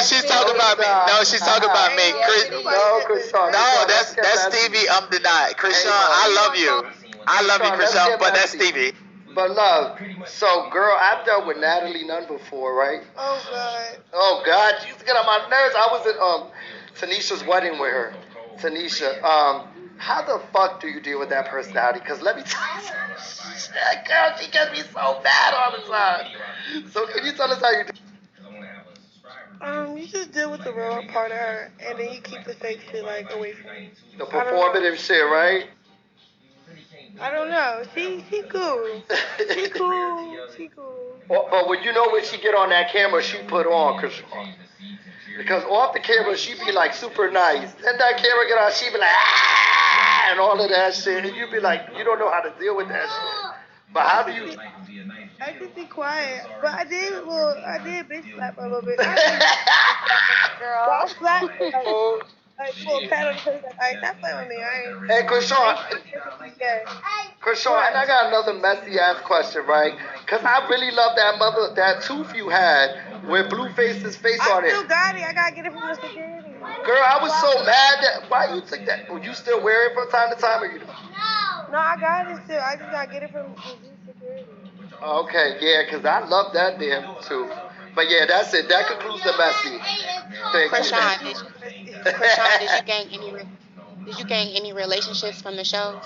she's talking about me. No, she's talking about me. No, that's Stevie. I'm denied. Chrisean, I love you. I love you, Chrisean, but that's Stevie. But love, so girl, I've dealt with Natalie Nunn before, right? Oh God, she used to get on my nerves. I was at Tanisha's wedding with her. Tanisha, how the fuck do you deal with that personality? Because let me tell you something. That girl, she gets me so mad all the time. So can you tell us how you do? You just deal with the real part of her, and then you keep the fake shit, like, away from you. The performative shit, right? I don't know. She cool. She cool. But when you know when she get on that camera, she put on, because off the camera she be like super nice. Then that camera get on, she be like and all of that shit, and you be like, you don't know how to deal with that shit. But how do you? I just be quiet. But I did bitch slap her a little bit. Girl. I slapped her. Like, little pat on the face, like, alright, stop playing with me. Hey, Chrisean, and I got another messy ass question, right? Cause I really love that tooth you had with Blueface's face on it. I still got it. I gotta get it from the security. Girl, I was so mad that why you took that? You still wear it from time to time, or you don't? No, I got it still. I just gotta get it from the security. Okay, yeah, cause I love that damn tooth. But yeah, that's it. That concludes the messy thing. Chrisean, did you gain any relationships from the show?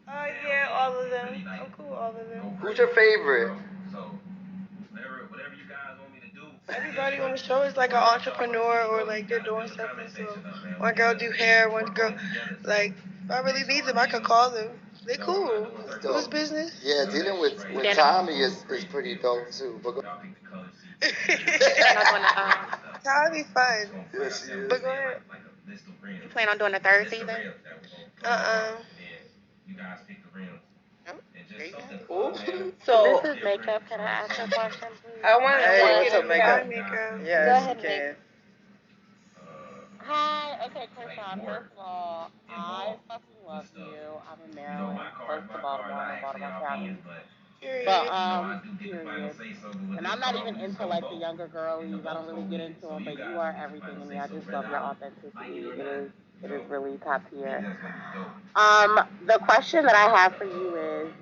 Yeah, all of them. I'm cool with all of them. Who's your favorite? Everybody on the show is like an entrepreneur, or like they're doing something. So one girl do hair, one girl, like, if I really need them, I could call them. They cool. Whose business? Yeah, dealing with Tommy is pretty dope too. But Tommy's fun. Yes, she is. But go ahead. You plan on doing a third season? So this is makeup. Can I ask a question, please? I want to what's up, makeup? Yes, you can. Hi. Okay, Chrisean. First of all, I fuck with love you. I'm in Maryland, close to Baltimore. I'm in Baltimore County. Period. But period. And I'm not even into like the younger girlies. I don't really get into them. But you are everything to me. I just love your authenticity. It is really top tier. The question that I have for you is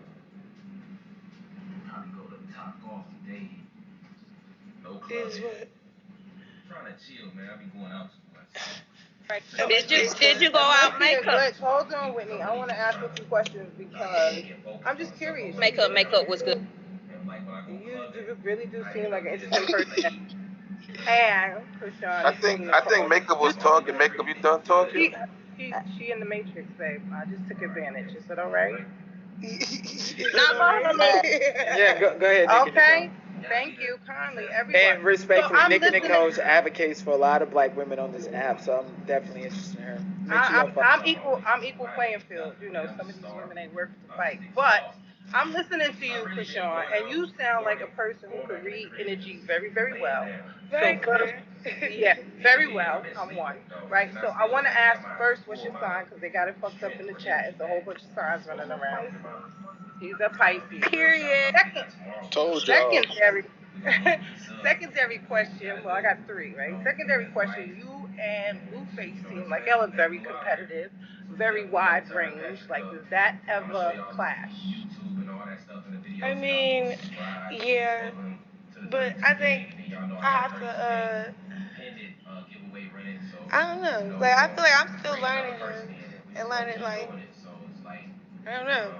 what? Did you go out makeup? Hold on, Whitney. I want to ask you some questions because I'm just curious. Makeup was good. You really do seem like an interesting person. And Chrisean, I think makeup was talking. Makeup, you done talking? She in the Matrix, babe. I just took advantage. Is it all right? Yeah, go ahead, Nick. Okay. Thank you kindly, everyone. And respectfully, So Nick Nichols advocates for a lot of black women on this app, so I'm definitely interested in her. I'm equal playing field. You know, some of these women ain't worth the fight. But I'm listening to you, Chrisean, and you sound like a person who could read energy very, very well. Very good. Yeah, very well. I'm one, right? So I want to ask first, what's your sign? Because they got it fucked up in the chat. It's a whole bunch of signs running around. He's a Pisces. Period. Secondary question. Well, I got three, right? Secondary question. You and Blueface seem like y'all are very competitive, very wide range. Like, does that ever clash? I mean, yeah, but I think I have to. I don't know. Like, I feel like I'm still learning her and learning, like, I don't know.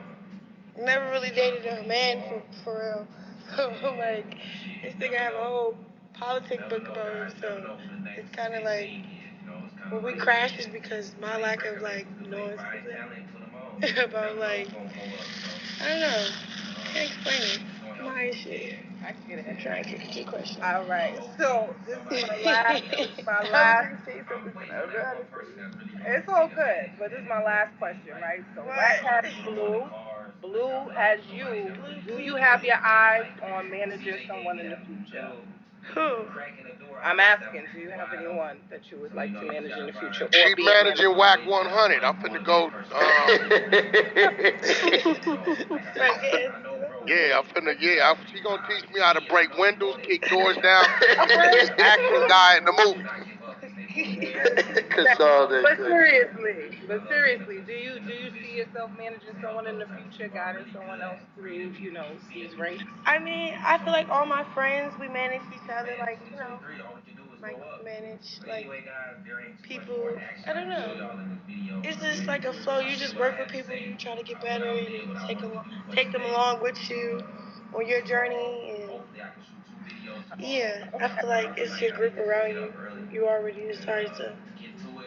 Never really dated a man for real. So, like, this thing I have a whole politic book about him, so it's kind of like, when we crash is because my lack of, like, knowing something about, like, I don't know. I can't explain it. My shit. I get it. I'm trying to get to your question. All right. So this is my last. It's all good, but this is my last question, right? So Wack has Blue. Blue has you. Do you have your eyes on managing someone in the future? Who? I'm asking, do you have anyone that you would like to manage in the future? She managing Wack 100. I'm finna go. She gonna teach me how to break windows, kick doors down. This action guy in the movie. But seriously, do you see yourself managing someone in the future, guiding someone else through, these ranks? I mean, I feel like all my friends, we manage each other, like, like manage, like, people. I don't know. It's just like a flow. You just work with people, you try to get better, and you take them along with you on your journey, and yeah, I feel like it's your group around you. You already decided to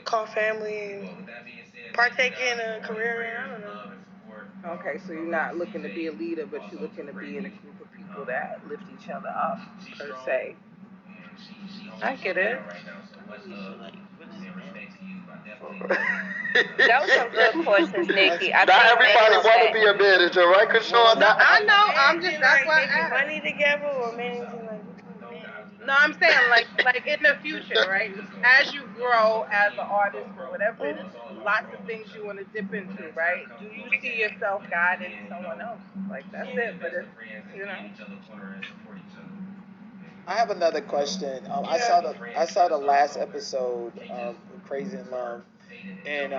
call family and partake in a career, and I don't know. Okay, so you're not looking to be a leader, but you're looking to be in a group of people that lift each other up, per se. I get it. That was some good questions, Nikki. Not everybody want to be a manager, right, Chrisean? I know. I'm just that's why making money together or managing like. No, I'm saying like in the future, right? As you grow as an artist or whatever, it is lots of things you want to dip into, right? Do you see yourself guiding someone else? Like that's it, but it's I have another question. I saw the last episode of Crazy in Love, and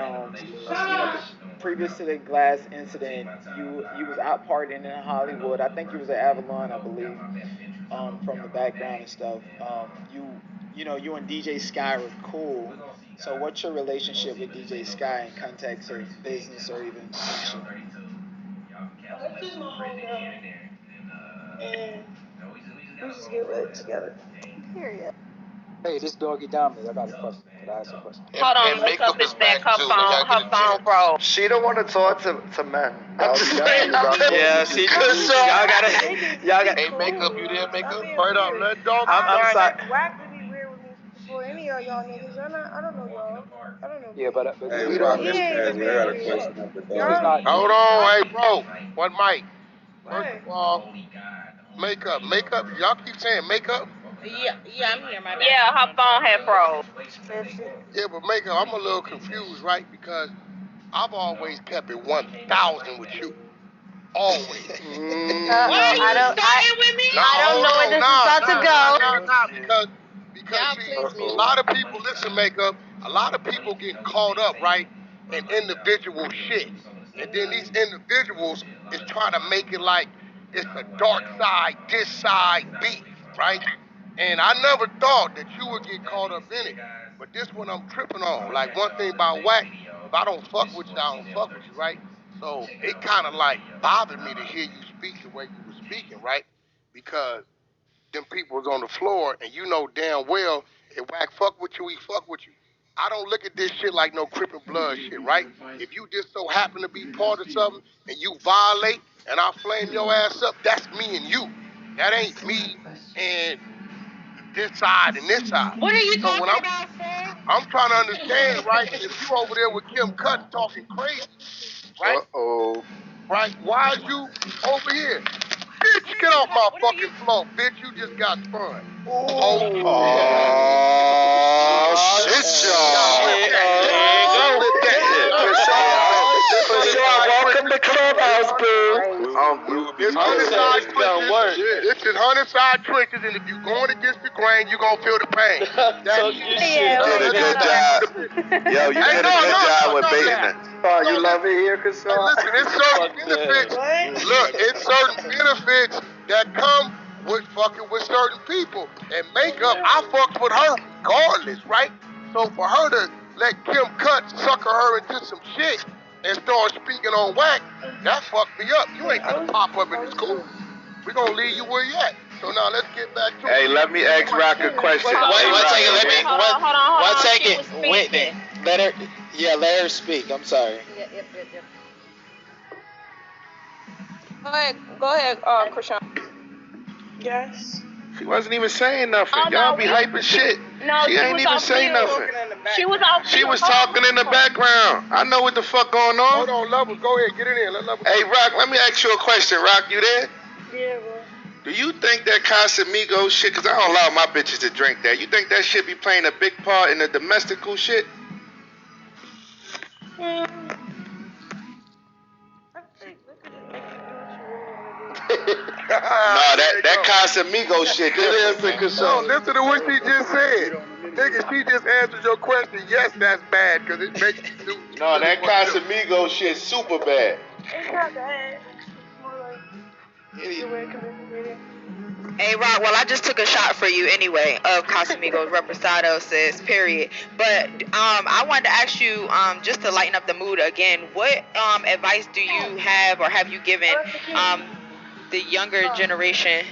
previous to the glass incident, you was out partying in Hollywood. I think you was at Avalon, I believe. From the background and stuff. You and DJ Sky were cool. So what's your relationship with DJ Sky in context of business or even friendship? This is my homegirl. And we just get lit together. Period. Hey, this Doggy Dominic. I got a question. Could I ask a question? Hold on, makeup is back. Her phone broke. She don't want to talk to men. Yeah, see, y'all got. Hey, makeup, you there, makeup? Hold on, let dog. I'm sorry. Wack would be weird with me before any of y'all niggas. I don't know y'all. I don't know. Yeah, but Hey, we don't understand. I got a question. Hold on, hey, bro. One mic. First of all, makeup. Y'all keep saying makeup. Yeah, I'm here, my bad. Yeah, her phone had froze. Yeah, but makeup, I'm a little confused, right? Because I've always kept it 1,000 with you. Always. Why are you starting with me? I don't know where this is about to go. Because see, a lot of people, listen, Makeup, a lot of people get caught up, right, in individual shit. And then these individuals is trying to make it like it's a dark side, this side beef, right? And I never thought that you would get caught up in it. But this one I'm tripping on. Like one thing about Wack, if I don't fuck with you, I don't fuck with you, right? So it kind of like bothered me to hear you speak the way you were speaking, right? Because them people was on the floor, and you know damn well if Wack fuck with you, he fuck with you. I don't look at this shit like no Crip and Blood shit, right? If you just so happen to be part of something and you violate and I flame your ass up, that's me and you. That ain't me and this side and this side. What are you So when talking about, sir? I'm trying to understand, right? If you over there with Kim Cutts talking crazy, right? Right? Why is you over here? Bitch, get off my fucking floor, bitch. You just got spun. Oh, shit, y'all. Welcome to Clubhouse, boo. This is Hunterside trenches, and if you going against the grain, you gonna feel the pain. So you did a good job. Yo, you did a good job with baiting it. Oh, you love it here, Chrisean? Hey, listen, it's certain benefits. Look, it's certain benefits that come with fucking with certain people. And Makeup, I fucked with her regardless, right? So for her to let Kim Cutts sucker her into some shit and start speaking on Wack, that fucked me up. You ain't gonna pop up in the school. We gonna leave you where you at. So now let's get back to it. Hey, let me ask Rock a question. One second. Whitney. Let her speak. I'm sorry. Yep. Go ahead, Chrisean. Yes. She wasn't even saying nothing. Y'all be hyping shit. No, she ain't even say nothing. She was off. She was talking in the background. I know what the fuck going on. Hold on, Levels. Go ahead. Get it in. Let Levels. Hey, Rock, let me ask you a question. Rock, you there? Yeah, bro. Do you think that Casamigos shit, because I don't allow my bitches to drink that, you think that shit be playing a big part in the domestical shit? that Casamigo shit. No, listen to what she just said. Nigga, she just answered your question. Yes, that's bad, because it makes you do. No, that Casamigo shit super bad. It's not bad. It's more like the way it communicated. Hey, Rock, well, I just took a shot for you anyway of Casamigos Reposado, sis, period. But I wanted to ask you, just to lighten up the mood again, what advice do you have or have you given the younger generation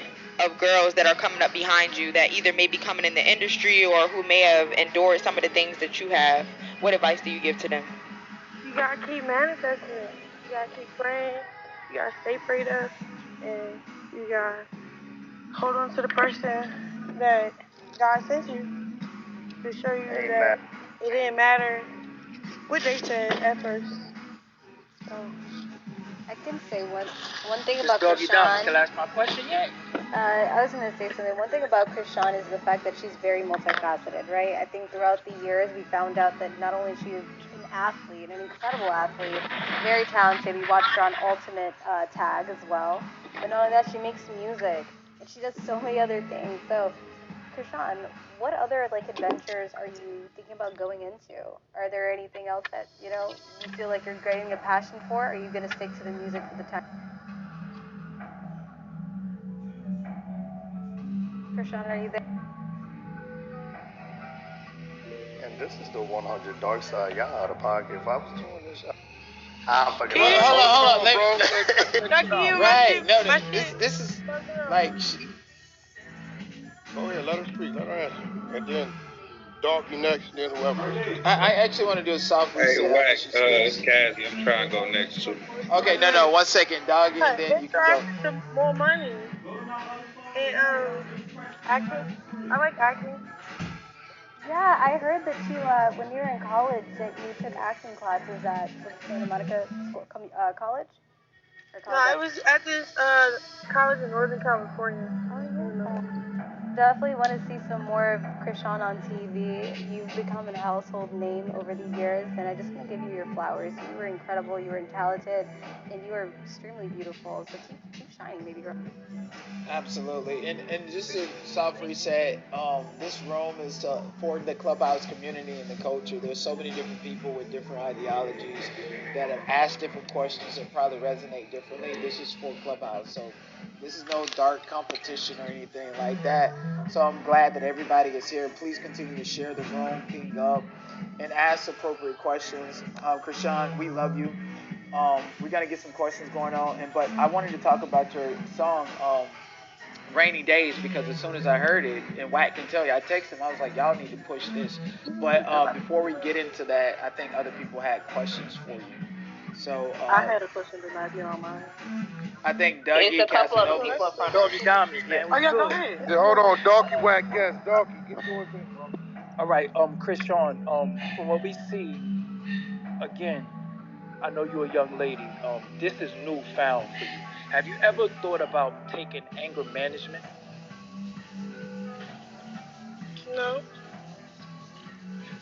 of girls that are coming up behind you that either may be coming in the industry or who may have endured some of the things that you have? What advice do you give to them? You gotta keep manifesting it. You gotta keep praying. You gotta stay prayed up. And you gotta hold on to the person that God sent you to show you that it didn't matter what they said at first. So I can say one thing about Chrisean. Can I ask my question yet? I was going to say something. One thing about Chrisean is the fact that she's very multifaceted, right? I think throughout the years we found out that not only she is an athlete, an incredible athlete, very talented. We watched her on Ultimate Tag as well. But not only that, she makes music. And she does so many other things. So, Chrisean, what other adventures are you thinking about going into? Are there anything else that you feel like you're getting a passion for? Or are you gonna stick to the music for the time? Chrisean, are you there? And this is the 100 DarkSide. Y'all out of pocket. If I was doing this, I'm fucking. Hold on. Right. No, my this is like. Go ahead, let her speak. Let her answer. And then Dog, you next, and then whoever. I actually want to do a soft reset. Hey, Wack, it's Cassie. I'm trying to go next too. Okay, no, 1 second, Doggy, and then you can go. Some more money. And acting. I like acting. Yeah, I heard that you, when you were in college, that you took acting classes at Santa Monica College? No, I was at this college in Northern California. Oh, yeah. definitely want to see some more of Chrisean on TV. You've become a household name over the years, and I just want to give you your flowers. You were incredible, you were talented, and you are extremely beautiful. So keep shining, baby girl. Absolutely, and just to soft reset, this room is for the Clubhouse community and the culture. There's so many different people with different ideologies that have asked different questions that probably resonate differently. This is for Clubhouse, so this is no dark competition or anything like that. So I'm glad that everybody is here. Please continue to share the room, ping up, and ask appropriate questions. Chrisean, we love you. We're gonna get some questions going on, but I wanted to talk about your song. Rainy Days, because as soon as I heard it, and Wack can tell you, I texted him, I was like, y'all need to push this. But before we get into that, I think other people had questions for you. So I had a question tonight, if you don't mind. I think Dougie, It's a couple of Casanova, people from Doggy Diamond, man. Oh, yeah, go ahead. Yeah, hold on, Darky Wack guest. Darky, get yours in, bro. All right, Chrisean, from what we see, again, I know you're a young lady. This is newfound for you. Have you ever thought about taking anger management? No.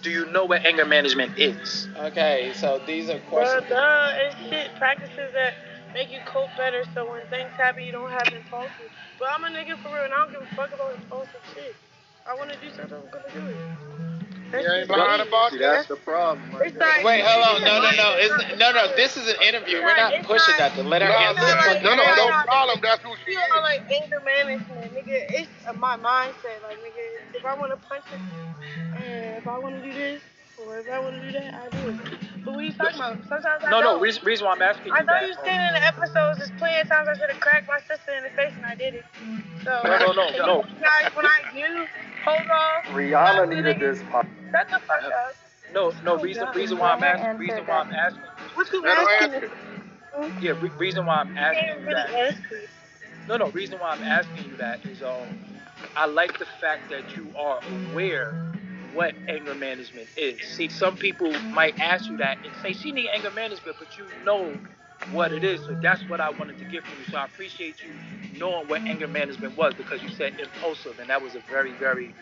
Do you know what anger management is? Okay, so these are questions. But it's shit practices that make you cope better, so when things happen, you don't have impulsive. But I'm a nigga for real, and I don't give a fuck about impulsive shit. I want to do something, I'm gonna do it. That's You ain't just lying me. about See, that. that's the problem. Right It's there. like, Wait, hold on, it's no. This is an interview. We're not it's pushing not- nothing. Let her it's answer not the like, question. No it's not problem. That's who she feel is. like anger management, nigga. It's my mindset, like, nigga. If I want to punch it, and if I want to do this, or if I want to do that, I do it. But what are you talking about? Sometimes I don't. No. Reason why I'm asking I you know that. you've seen in the episodes, there's plenty of times I should have cracked my sister in the face, and I did it. So, No. can you recognize when I do hold off? Rihanna needed this part. Shut the fuck up. No. Reason why I'm asking. Answer Reason why I'm that. asking. What you Let her asking answer. me? Yeah. Reason why I'm You asking can't you really that. ask me. No. Reason why I'm asking you that is I like the fact that you are aware what anger management is. See, some people might ask you that and say she need anger management, but you know what it is. So that's what I wanted to get from you. So I appreciate you knowing what anger management was, because you said impulsive, and that was a very, very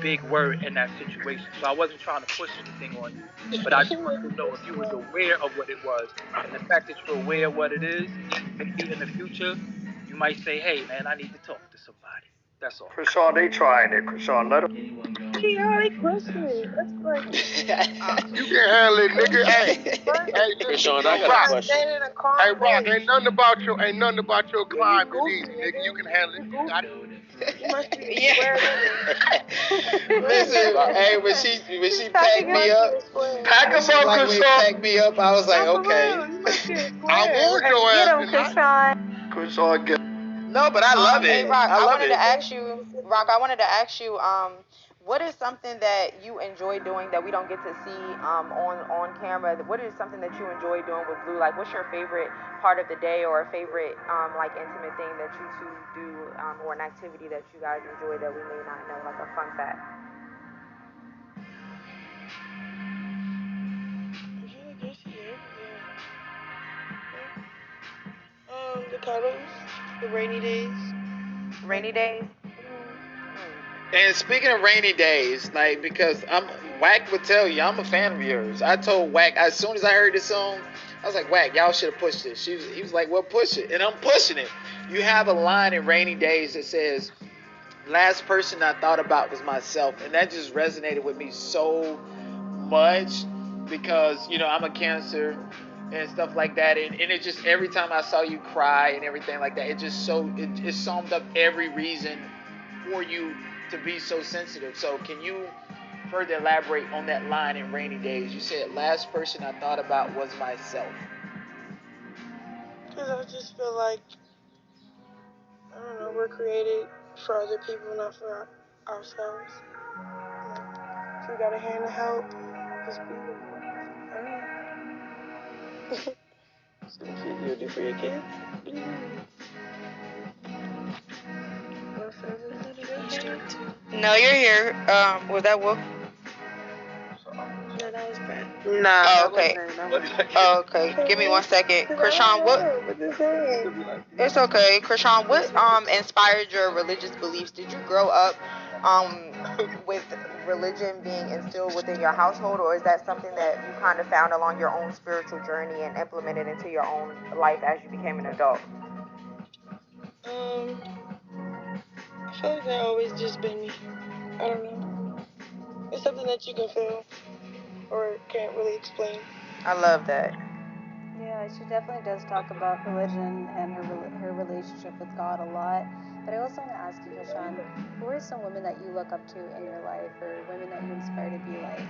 big word in that situation. So I wasn't trying to push anything on you, but I just wanted to know if you was aware of what it was. And the fact that you're aware of what it is, maybe in the future, you might say, hey, man, I need to talk to somebody. That's all. Chrisean, they trying it. Chrisean, let them. She already questioned me. That's like, You can handle it, nigga. Hey, listen, Chrisean, I got a Rock. question. Hey, Rock, ain't nothing about your climb is easy, nigga. You can handle it. You got it. You must be square nigga. Listen, hey, when she packed me up, Pack us up, when you Chrisean. packed me up, I was like, okay. I warned your Get ass him, tonight. Chrisean, get. No, but I love Hey, it. Rock, I love wanted it. to ask you, what is something that you enjoy doing that we don't get to see on camera? What is something that you enjoy doing with Blue? Like, what's your favorite part of the day, or a favorite like intimate thing that you two do, or an activity that you guys enjoy that we may not know, like a fun fact? The cuddles, the rainy days. Rainy days? And speaking of rainy days, like, because Wack would tell you, I'm a fan of yours. I told Wack, as soon as I heard this song, I was like, Wack, y'all should have pushed this. He was like, well, push it. And I'm pushing it. You have a line in Rainy Days that says, last person I thought about was myself. And that just resonated with me so much because, I'm a Cancer and stuff like that. And it just, every time I saw you cry and everything like that, it summed up every reason for you to be so sensitive. So can you further elaborate on that line in Rainy Days? You said, last person I thought about was myself. Because I just feel like, I don't know, we're created for other people, not for ourselves. So we got a hand to help. Just be, I don't know. Some shit you'll do for your kids. No, you're here. Was that Wolf? No, that was Brett. Nah. Oh, okay. Oh, okay. Give me 1 second. Chrisean, what? It's okay. Chrisean, what inspired your religious beliefs? Did you grow up with religion being instilled within your household, or is that something that you kind of found along your own spiritual journey and implemented into your own life as you became an adult? I feel like that always just been me. I don't know. It's something that you can feel or can't really explain. I love that. Yeah, she definitely does talk about religion and her relationship with God a lot. But I also want to ask you, Hashan, who are some women that you look up to in your life, or women that you inspire to be like?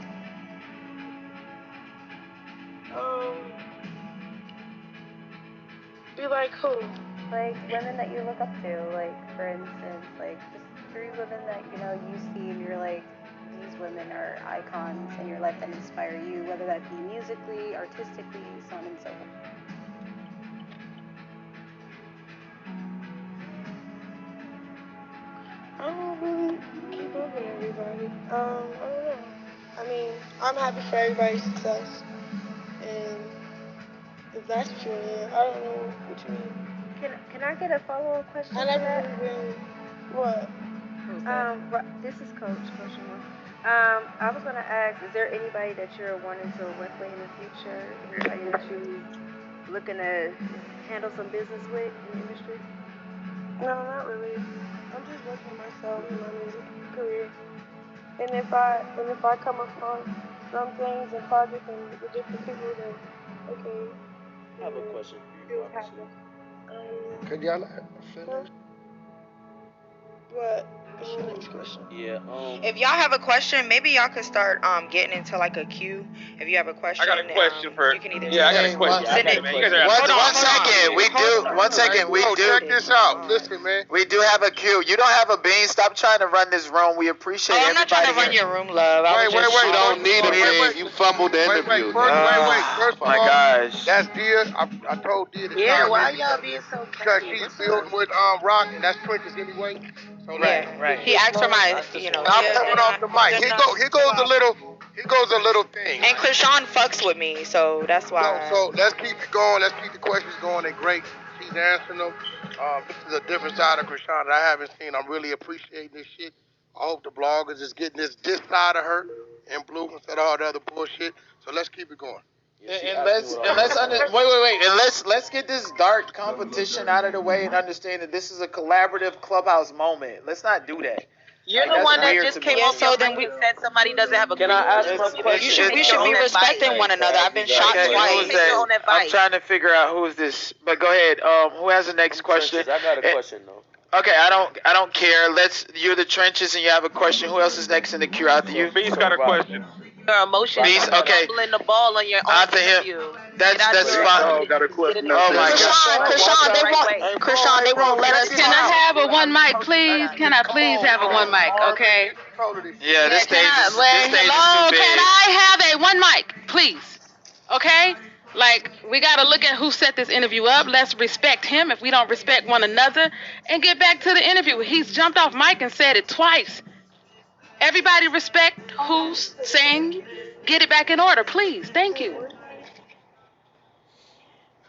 Be like who? Like women that you look up to, like for instance, like just 3 women that you see and you're like, these women are icons in your life that inspire you, whether that be musically, artistically, so on and so forth. I don't really keep up with everybody. I don't know. I mean, I'm happy for everybody's success, and if that's what you want to hear, I don't know what you mean. Can I get a follow-up question? I never really been. What? This is Coach Moore. I was gonna ask, is there anybody that you're wanting to work with in the future? Anybody that you looking to handle some business with in the industry? No, not really. I'm just working myself in my music career. And if I come across some things and projects and with different people, then okay. I have a question for you, Roxy. Could y'all finish? What? What's your next question? Yeah. If y'all have a question, maybe y'all could start getting into like a queue. If you have a question, I got a question for. You can either Yeah, I got a question. send it. One second. Check this out. Listen, man. We do have a queue. You don't have a bean. Stop trying to run this room. We appreciate I'm not trying to run your room, love. Wait. You don't need a bean. You fumbled the interview. First of my all, gosh. that's Dia. I told Dia to Yeah, chime why in y'all being so because catty? she's building with Rock, and that's Trenches anyway. So Right. He asked for my, I'm coming off the mic. Here goes a little thing. And Chrisean fucks with me, so that's why. So let's keep it going. Let's keep the questions going. They're great. She's answering them. This is a different side of Chrisean that I haven't seen. I'm really appreciating this shit. I hope the bloggers is getting this side of her and Blue instead of all the other bullshit. So let's keep it going. And let's get this dark competition out of the way and understand that this is a collaborative Clubhouse moment. Let's not do that. You're the one that just came off your mic and said somebody doesn't have a Can I ask my question? We should be respecting one another. I've been shot twice. I'm trying to figure out who's this. But go ahead. Who has the next question? I got a question though. Okay, I don't care. You're the Trenches and you have a question. Who else is next in the queue after you? Beast got a question. Your emotions. Okay. Fumbling the ball on your own interview. That's fine. Got a question. Oh my God. Chrisean, they won't let us. Can I have a 1 mic, please? Can I please have a 1 mic? Okay. Yeah, this stage is too Hello, big. can I have a 1 mic, please? Okay. Like, we got to look at who set this interview up. Let's respect him if we don't respect one another. And get back to the interview. He's jumped off mic and said it twice. Everybody respect who's saying, get it back in order, please. Thank you.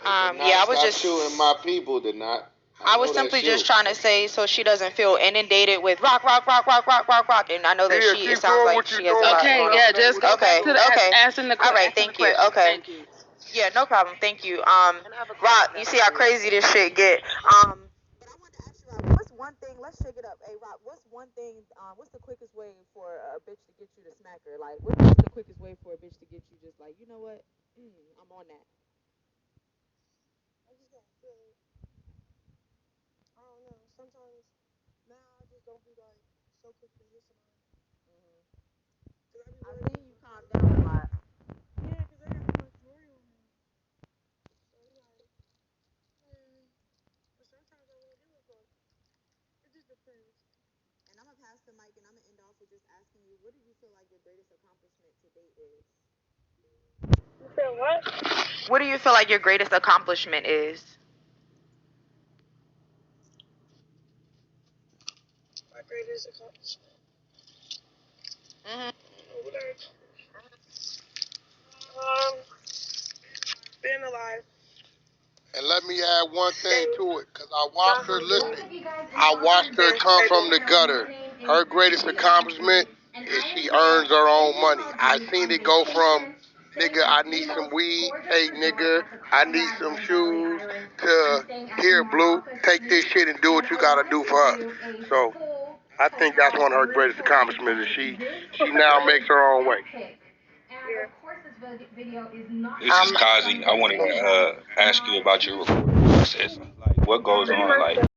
I was just shooting my people did not. I was simply just trying to say so she doesn't feel inundated with rock. And I know that it sounds like she has a lot going on. Yeah, just go back to the asking the question. All right, thank you. Okay. Yeah, no problem. Thank you. Rock, you see how crazy this shit get. But I wanted to ask you, Rock, what's one thing? Let's shake it up. Hey, Rock, what's one thing? What's the quickest way for a bitch to get you to smack her? Like, what's the quickest way for a bitch to get you just like, you know what? I'm on that. I just don't feel it. I don't know. Sometimes now I just don't be like so quick to hit somebody. I see you calm down a lot. Yeah, because I got too much worry on me. So like, but sometimes I won't give a fuck. It just depends. And I'm gonna pass the mic and I'm gonna end off with just asking you, what do you feel like your greatest accomplishment to date is? You feel what? What do you feel like your greatest accomplishment is? My greatest accomplishment. Being alive. And let me add one thing to it, because I watched her I watched her come from the gutter. Her greatest accomplishment is she earns her own money. I seen it go from, nigga, I need some weed, hey, nigga, I need some shoes, to, here, Blue, take this shit and do what you gotta do for us. So, I think that's one of her greatest accomplishments, is she now makes her own way. This is Kazi. I wanted to ask you about your recording process. Like, what goes on? Like,